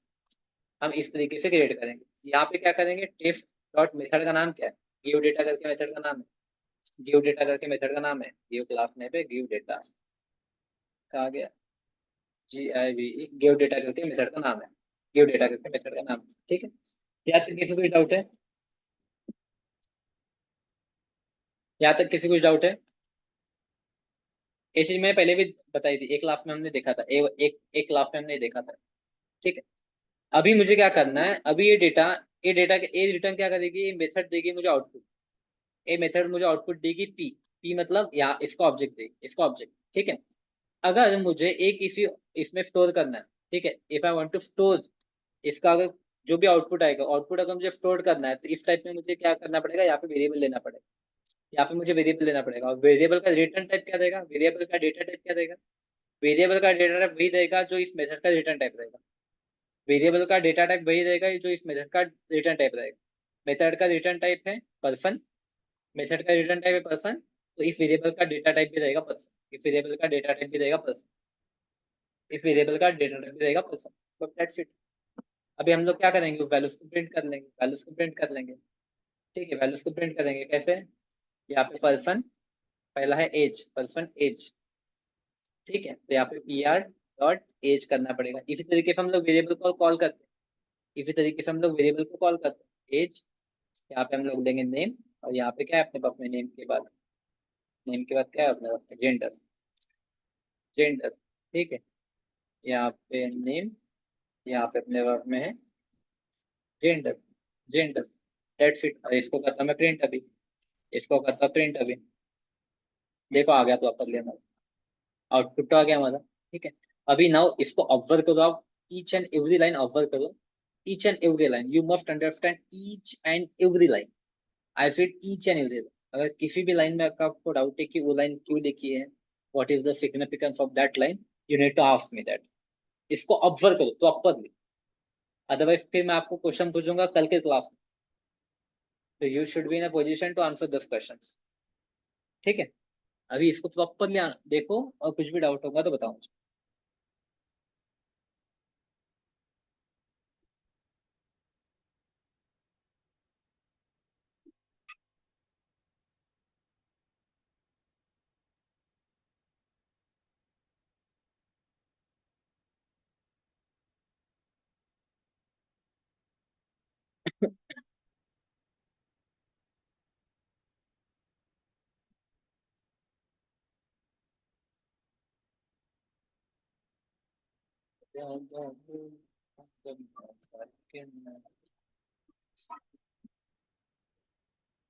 हम इस तरीके से क्रिएट करेंगे। यहाँ पे क्या करेंगे, टिफ डॉट मेथड का नाम क्या है, गिव डेटा करके मेथड का नाम है, गिव डेटा करके मेथड का नाम है, गिव क्लास नेम पे गिव डेटा, कहा गया GIV, गिव डेटा करके मेथड का नाम है, गिव डेटा करके मेथड का नाम है। ठीक है, यहाँ तक किसी कुछ डाउट है, यहाँ तक किसी कुछ डाउट है। ये चीज मैंने पहले भी बताई थी, एक क्लास में हमने देखा था, एक क्लास में हमने देखा था। ठीक है, अभी मुझे क्या करना है, अभी ये डेटा ये रिटर्न क्या करेगी, ये मेथड देगी मुझे आउटपुट, ये मेथड मुझे आउटपुट देगी पी, पी मतलब यहाँ इसका ऑब्जेक्ट देगी, इसका ऑब्जेक्ट। ठीक है, अगर मुझे एक इसी इसमें स्टोर करना है, ठीक है, if I want to store इसका, अगर जो भी आउटपुट आएगा, आउटपुट अगर मुझे स्टोर करना है, तो इस टाइप में मुझे क्या करना पड़ेगा, यहाँ पे वेरिएबल लेना पड़ेगा। यहाँ पे मुझे वेरिएबल देना पड़ेगा, और वेरिएबल का रिटर्न टाइप क्या देगा, वेरिएबल का डेटा टाइप क्या देगा, वेरिएबल का डेटा टाइप वही देगा जो इस मेथड का रिटर्न टाइप रहेगा। वेरिएबल का डेटा टाइप वही रहेगा जो इस मेथड का रिटर्न टाइप रहेगा। मेथड का रिटर्न टाइप है पर्सन, मेथड का रिटर्न टाइप है पर्सन, तो इस वेरिएबल का डेटा टाइप भी रहेगा पर्सन, इस वेरिएबल का डेटा टाइप भी रहेगा पर्सन, इस वेरिएबल का डेटा टाइप भी रहेगा पर्सन। तो दैट्स इट। अभी हम लोग क्या करेंगे, वैल्यूज को प्रिंट कर लेंगे, वैल्यूज को प्रिंट कर लेंगे। ठीक है, वैल्यूज को प्रिंट करेंगे कैसे, यहाँ पे पर्सन पहला है एज, पर्सन एज। ठीक है, तो यहाँ पे पी आर डॉट एज करना पड़ेगा। इसी तरीके से हम लोग वेरिएबल को कॉल करते हैं, इसी तरीके से हम लोग वेरिएबल को कॉल करते हैं एज। यहाँ पे हम लोग देंगे नेम, और यहाँ पे क्या है अपने पास में, नेम के बाद, नेम के बाद क्या है अपने पास में, जेंडर, जेंडर। ठीक है, यहाँ पे नेम, यहाँ पे अपने पास में है जेंडर, जेंडर। डेट फिट, इसको करता मैं प्रिंट अभी, इसको करता प्रिंट अभी। देखो आ गया प्रॉपरली हमारा आउटपुट, तो आ गया हमारा। ठीक है, अभी नाउ इसको ऑब्जर्व करो आप, each and every line observe करो, each and every line, you must understand each and every line. I said each and every line. अगर किसी भी लाइन में आपको डाउट है कि वो लाइन क्यों लिखी है, what is the significance of that line, you need to ask me that. इसको ऑब्जर्व करो प्रॉपरली, अदरवाइज फिर मैं आपको क्वेश्चन पूछूंगा कल के क्लास में, तो you should be in a position to answer this question. ठीक है, अभी इसको प्रॉपरली देखो, और कुछ भी डाउट होगा तो बताओ मुझे।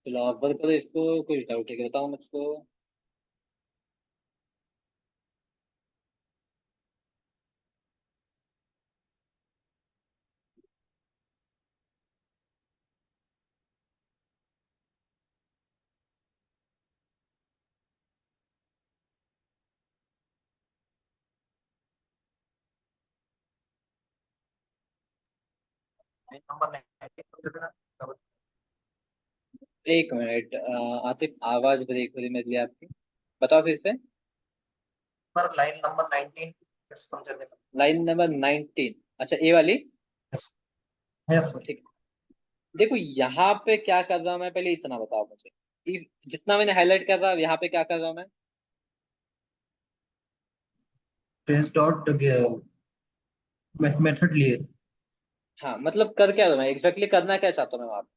चलो आप वर्क करो इसको, कुछ डाउट है क्या बताओ मुझको। नंबर 19 एक मिनट, आतिफ आवाज ब्रेक हो रही मेरे लिए आपकी, बताओ फिर से। पर लाइन नंबर 19 समझा देना। लाइन नंबर 19, अच्छा ए वाली। Yes sir. ठीक, देखो यहाँ पे क्या कर रहा हूँ मैं, पहले इतना बताओ मुझे, जितना मैंने हाईलाइट कर रहा हूँ यहाँ पे क्या कर रहा हूँ मैं। प्रिंस डॉट मेथड लिए हाँ मतलब कर क्या रहा हूँ मैं, एग्जैक्टली करना क्या चाहता हूँ मैं वहां पे।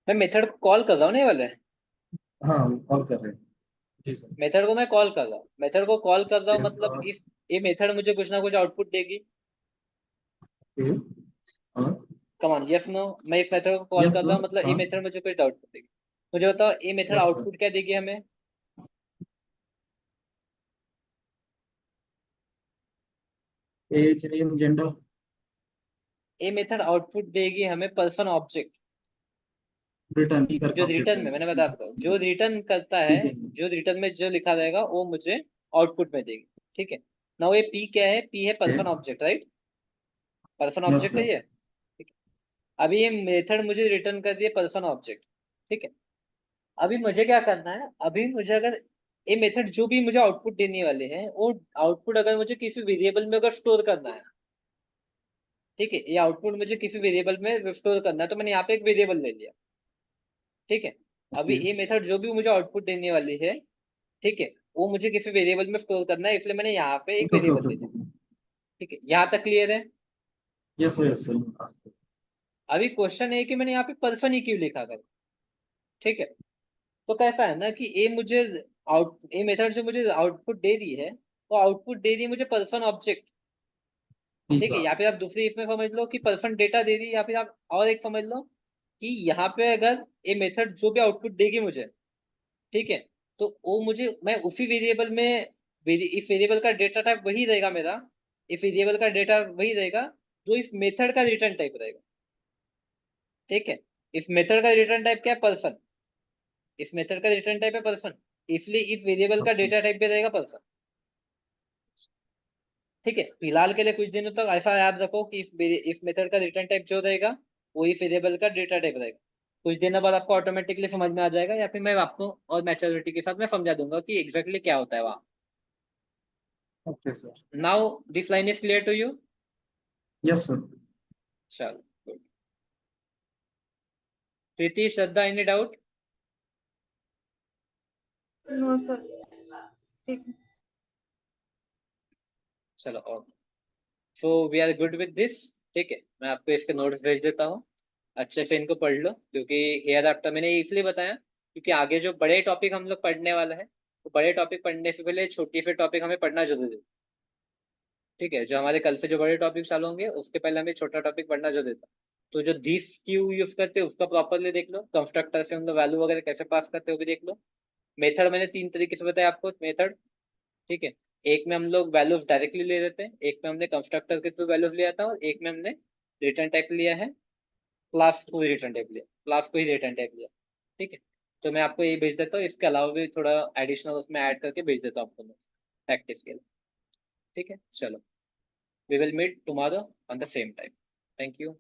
मैं मेथड को कॉल कर रहा हूँ ना, ये वाले हाँ कॉल कर रहे हैं। जी सर। मेथड को मैं कॉल कर रहा हूँ, मेथड को कॉल कर रहा हूँ प्रिंस मतलब डॉट इफ ये मेथड मुझे कुछ ना कुछ आउटपुट देगी। ए हाँ कमान यस नो, मैं इस मेथड को कॉल यस कर रहा सर हूँ मतलब ये हाँ मेथड मुझे कुछ आउटपुट देगी। मुझे बताओ ये मेथड यस सर। आउटपुट क्या देगी हमें। Age name gender. ये मेथड आउटपुट देगी हमें पर्सन ऑब्जेक्ट, रिटर्न ही करके जो ऑब्जेक्ट रिटर्न में मैंने बताया आपको, जो रिटर्न करता है, ठीक है। जो रिटर्न में जो लिखा रहेगा वो मुझे आउटपुट में देगी। ठीक है, ना ये पी क्या है, पी है person object, right, person yes object है सर। ये। ठीक है, अभी ये मेथड मुझे रिटर्न कर दिए पर्सन ऑब्जेक्ट। ठीक है, अभी मुझे क्या करना है, अभी मुझे अगर ये मेथड जो भी मुझे आउटपुट देने वाले हैं, वो आउटपुट अगर मुझे किसी वेरिएबल में अगर स्टोर करना है, ठीक है, ये आउटपुट मुझे किसी वेरिएबल में स्टोर करना है, तो मैंने यहाँ पे एक वेरिएबल ले लिया। ठीक है, अभी ये मेथड जो भी मुझे आउटपुट देने वाली है, ठीक है, वो मुझे किसी वेरिएबल में स्टोर करना है, इसलिए मैंने यहाँ पे एक ओके ओके वेरिएबल ओके ले लिया। ओके। ठीक है, यहाँ तक क्लियर है। Yes sir yes sir. अभी क्वेश्चन है कि मैंने यहाँ पे पर्सन ही क्यों लिखा कर। ठीक है, तो कैसा है ना कि ये मुझे ये मेथड जो मुझे आउटपुट दे दी है, वो आउटपुट दे दी मुझे पर्सन ऑब्जेक्ट। ठीक ठीक है, है। या फिर आप दूसरी इसमें समझ लो कि पर्सन डेटा दे दी, या फिर आप और एक समझ लो कि यहाँ पे अगर ये मेथड जो भी आउटपुट देगी मुझे, ठीक है, तो वो मुझे मैं उसी वेरिएबल में इस वेरिएबल का डेटा टाइप वही रहेगा मेरा इफ वेरिएबल का डेटा वही रहेगा जो इफ मेथड का रिटर्न टाइप रहेगा, ठीक है। इफ मेथड का रिटर्न टाइप क्या है, पर्सन। इफ मेथड का रिटर्न टाइप है पर्सन, इसलिए इफ वेरिएबल का अच्छा डेटा टाइप भी रहेगा पर्सन, ठीक है। फिलहाल के लिए कुछ दिनों तक ऐसा याद रखो कि इफ मेथड का रिटर्न टाइप जो रहेगा वो इफ वेरिएबल का डेटा टाइप रहेगा। कुछ दिनों बाद आपको ऑटोमेटिकली समझ में आ जाएगा, या फिर मैं आपको और मैच्योरिटी के साथ मैं समझा दूंगा कि एग्जैक्टली क्या होता है वहाँ। Okay sir. Now this line is clear to you? Yes sir. चलो good. Preeti, Shraddha, any doubt? No sir. ठीक है। चलो और so we are good with this, ठीक है। मैं आपको इसके नोट्स भेज देता हूँ, अच्छे से इनको पढ़ लो, क्योंकि हेयर आफ्टर मैंने इसलिए बताया क्योंकि आगे जो बड़े टॉपिक हम लोग पढ़ने वाले हैं, तो बड़े टॉपिक पढ़ने से पहले छोटी से टॉपिक हमें पढ़ना जरूरी है, ठीक है। जो हमारे कल से जो बड़े टॉपिक चालू होंगे उसके पहले हमें छोटा टॉपिक पढ़ना जरूरी था। तो जो दिस क्यू यूज करते हैं उसका प्रॉपरली देख लो, कंस्ट्रक्टर से हम लोग वैल्यू वगैरह कैसे पास करते हैं वो भी देख लो। मेथड मैंने 3 तरीके से बताया आपको मेथड, ठीक है। एक में हम लोग वैल्यूज डायरेक्टली ले देते हैं, एक में हमने कंस्ट्रक्टर के थ्रू वैल्यूज लिया था, और एक में हमने रिटर्न टाइप लिया है, क्लास को ही रिटर्न टाइप लिया, क्लास को ही रिटर्न टाइप लिया, ठीक है। तो मैं आपको ये भेज देता हूँ, इसके अलावा भी थोड़ा एडिशनल उसमें ऐड करके भेज देता हूँ आपको प्रैक्टिस के लिए, ठीक है। चलो, we will meet tomorrow on the same time. Thank you.